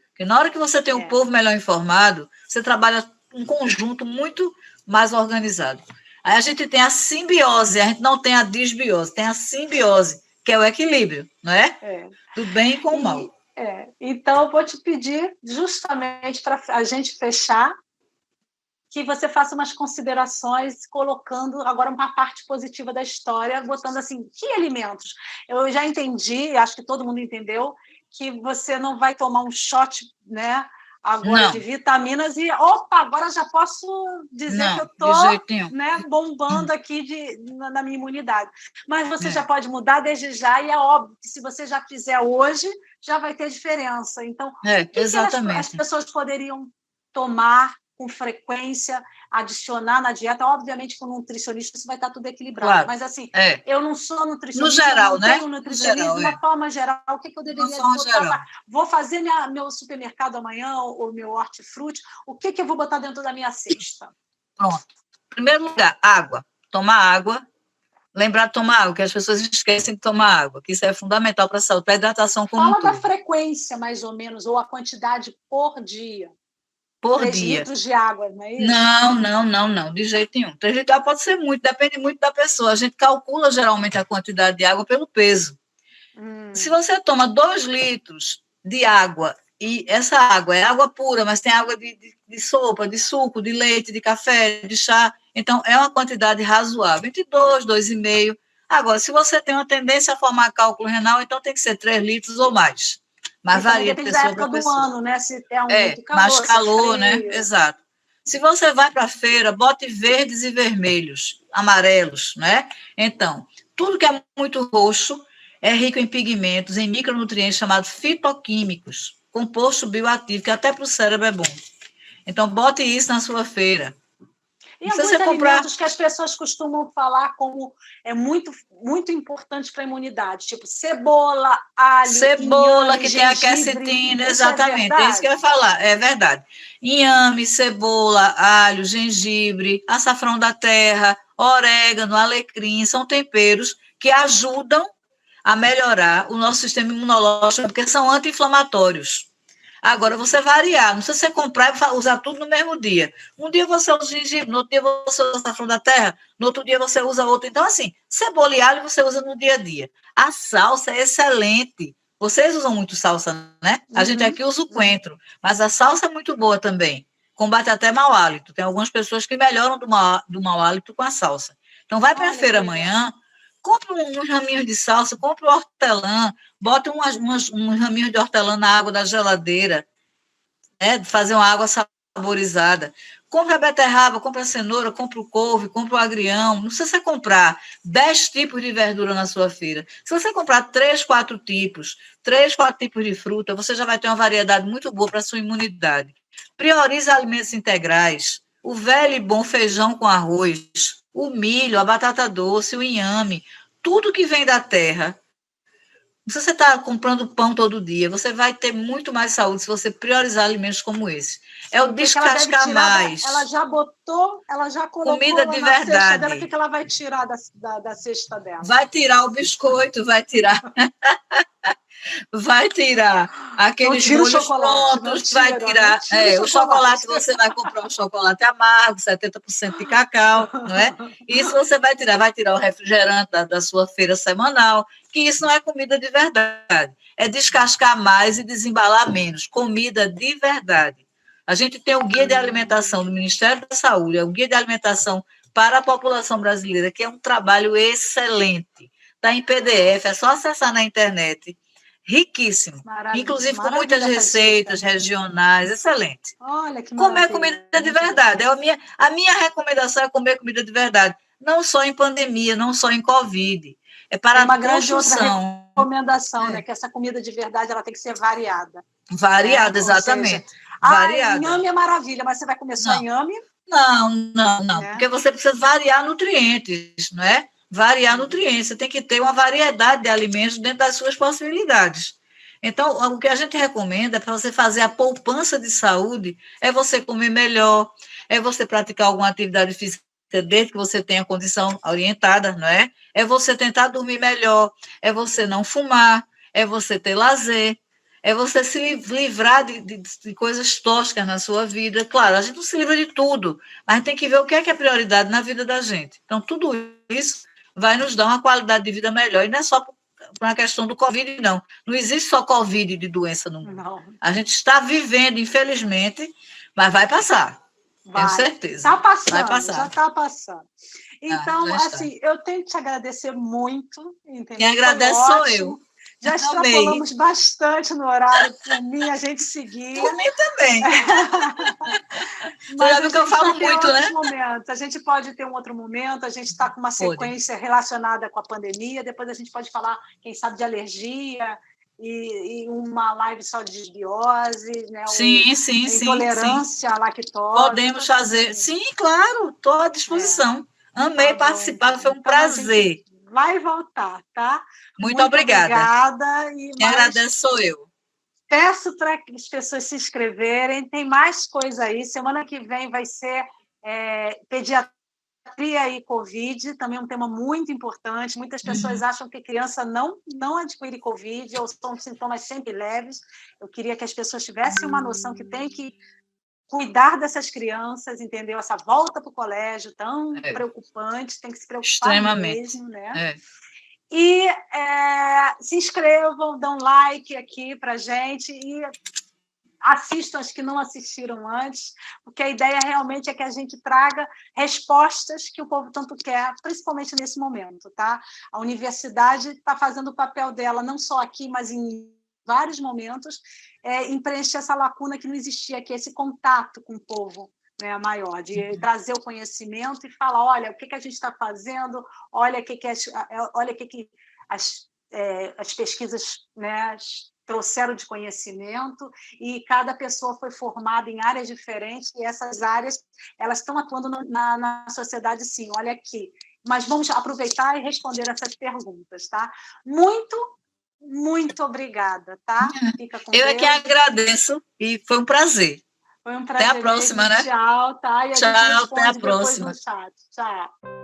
S2: Porque na hora que você tem um povo melhor informado, você trabalha um conjunto muito mais organizado. Aí a gente tem a simbiose, a gente não tem a disbiose, tem a simbiose, que é o equilíbrio, não é? Do bem com o mal.
S1: Então, eu vou te pedir, justamente para a gente fechar, que você faça umas considerações, colocando agora uma parte positiva da história, botando assim, que alimentos? Eu já entendi, acho que todo mundo entendeu, que você não vai tomar um shot, né, agora de vitaminas e, opa, agora já posso dizer que eu estou, né, bombando aqui na minha imunidade. Mas você já pode mudar desde já e é óbvio que se você já fizer hoje, já vai ter diferença. Então, o que as pessoas poderiam tomar com frequência, adicionar na dieta? Obviamente, com nutricionista, isso vai estar tudo equilibrado. Claro, mas, assim, eu não sou nutricionista,
S2: no geral,
S1: não tenho nutricionista, de uma forma geral, o que eu deveria botar? Vou fazer meu supermercado amanhã, ou meu hortifruti, o que eu vou botar dentro da minha cesta?
S2: Pronto. Em primeiro lugar, água. Tomar água. Lembrar de tomar água, que as pessoas esquecem de tomar água, que isso é fundamental para a saúde, para a hidratação como um todo.
S1: Fala da frequência, mais ou menos, ou a quantidade por dia.
S2: Por
S1: 3
S2: dia.
S1: litros de água, não é isso?
S2: Não, de jeito nenhum. 3 litros de água pode ser muito, depende muito da pessoa. A gente calcula geralmente a quantidade de água pelo peso. Se você toma 2 litros de água, e essa água é água pura, mas tem água de sopa, de suco, de leite, de café, de chá, então é uma quantidade razoável, entre 2, 2,5. Agora, se você tem uma tendência a formar cálculo renal, então tem que ser 3 litros ou mais. Mas varia de pessoa para pessoa.
S1: Do ano, né? Se é muito calor,
S2: mais calor, né? Exato. Se você vai para a feira, bote verdes e vermelhos, amarelos, né? Então, tudo que é muito roxo é rico em pigmentos, em micronutrientes chamados fitoquímicos, composto bioativo, que até para o cérebro é bom. Então, bote isso na sua feira.
S1: E alguns alimentos que as pessoas costumam falar como é muito, muito importante para a imunidade, tipo cebola, alho,
S2: cebola,
S1: inhame,
S2: que tem a quercetina, exatamente, é isso que eu ia falar, é verdade. Inhame, cebola, alho, gengibre, açafrão da terra, orégano, alecrim, são temperos que ajudam a melhorar o nosso sistema imunológico, porque são anti-inflamatórios. Agora, você variar, não precisa você comprar e usar tudo no mesmo dia. Um dia você usa gengibre, no outro dia você usa açafrão da terra, no outro dia você usa outro. Então, assim, cebola e alho você usa no dia a dia. A salsa é excelente. Vocês usam muito salsa, né? A gente aqui usa o coentro, mas a salsa é muito boa também. Combate até mau hálito. Tem algumas pessoas que melhoram do mau hálito com a salsa. Então, vai para a feira amanhã, compre uns raminhos de salsa, compre hortelã, bota uns raminhos de hortelã na água da geladeira, né? Fazer uma água saborizada. Compra a beterraba, compra a cenoura, compra o couve, compra o agrião. Não precisa você comprar 10 tipos de verdura na sua feira. Se você comprar 3, 4 tipos, 3, 4 tipos de fruta, você já vai ter uma variedade muito boa para a sua imunidade. Priorize alimentos integrais. O velho e bom feijão com arroz, o milho, a batata doce, o inhame, tudo que vem da terra. Se você está comprando pão todo dia, você vai ter muito mais saúde se você priorizar alimentos como esse. É o descascar mais.
S1: Ela já botou, ela já colocou
S2: comida de
S1: na
S2: verdade.
S1: Cesta dela. O que ela vai tirar da cesta dela?
S2: Vai tirar o biscoito, vai tirar aqueles molhos prontos, vai tirar o chocolate, você vai comprar um chocolate amargo, 70% de cacau, não é? Isso você vai tirar o refrigerante da sua feira semanal, que isso não é comida de verdade, é descascar mais e desembalar menos, comida de verdade. A gente tem o Guia de Alimentação do Ministério da Saúde, é o Guia de Alimentação para a população brasileira, que é um trabalho excelente. Está em PDF, é só acessar na internet. Riquíssimo. Inclusive com muitas receitas regionais, excelente.
S1: Olha que
S2: comer comida de verdade. A minha recomendação é comer comida de verdade. Não só em pandemia, não só em Covid. É para
S1: uma
S2: a construção.
S1: Grande recomendação, né? Que essa comida de verdade ela tem que ser variada.
S2: Variada, exatamente. Variada.
S1: Inhame é maravilha, mas você vai comer só inhame?
S2: Não. Porque você precisa variar nutrientes, não é? Variar nutrientes, você tem que ter uma variedade de alimentos dentro das suas possibilidades. Então, o que a gente recomenda para você fazer a poupança de saúde é você comer melhor, é você praticar alguma atividade física desde que você tenha condição orientada, não é? É você tentar dormir melhor, é você não fumar, é você ter lazer, é você se livrar de coisas tóxicas na sua vida. Claro, a gente não se livra de tudo, mas tem que ver o que é prioridade na vida da gente. Então, tudo isso vai nos dar uma qualidade de vida melhor. E não é só por uma questão do Covid, não. Não existe só Covid de doença no mundo.
S1: Não.
S2: A gente está vivendo, infelizmente, mas vai passar. Tenho certeza.
S1: Está passando,
S2: vai passar.
S1: Já está passando. Então, assim, eu tenho que te agradecer muito. Entendeu?
S2: Quem agradece sou eu.
S1: Já extrapolamos bastante no horário, por mim, a gente seguia.
S2: Por mim também.
S1: Mas
S2: sabe que eu falo muito, né?
S1: Momentos. A gente pode ter um outro momento, a gente está com uma sequência relacionada com a pandemia, depois a gente pode falar, quem sabe, de alergia e uma live só de desbiose, né?
S2: Sim.
S1: Intolerância à lactose.
S2: Podemos fazer. Sim, claro, estou à disposição. Amei participar, foi um prazer.
S1: Vai voltar, tá?
S2: Muito obrigada.
S1: Quem
S2: agradece sou eu.
S1: Peço para que as pessoas se inscreverem, tem mais coisa aí. Semana que vem vai ser pediatria e Covid, também um tema muito importante. Muitas pessoas acham que criança não adquire Covid ou são sintomas sempre leves. Eu queria que as pessoas tivessem uma noção que tem que cuidar dessas crianças, entendeu? Essa volta para o colégio tão preocupante, tem que se preocupar
S2: extremamente
S1: mesmo, né? E se inscrevam, dão like aqui para a gente e assistam as que não assistiram antes, porque a ideia realmente é que a gente traga respostas que o povo tanto quer, principalmente nesse momento, tá? A universidade está fazendo o papel dela, não só aqui, mas em vários momentos, em preencher essa lacuna que não existia aqui, esse contato com o povo, né, maior, de trazer o conhecimento e falar, olha, o que a gente está fazendo, olha o que as pesquisas, né, trouxeram de conhecimento, e cada pessoa foi formada em áreas diferentes, e essas áreas elas estão atuando na sociedade, sim, olha aqui. Mas vamos aproveitar e responder essas perguntas, tá? Muito obrigada, tá? Fica com Deus.
S2: Eu é que agradeço e foi um prazer.
S1: Foi um prazer.
S2: Até a próxima, né?
S1: Tchau, tá? E
S2: tchau, até a próxima.
S1: Tchau.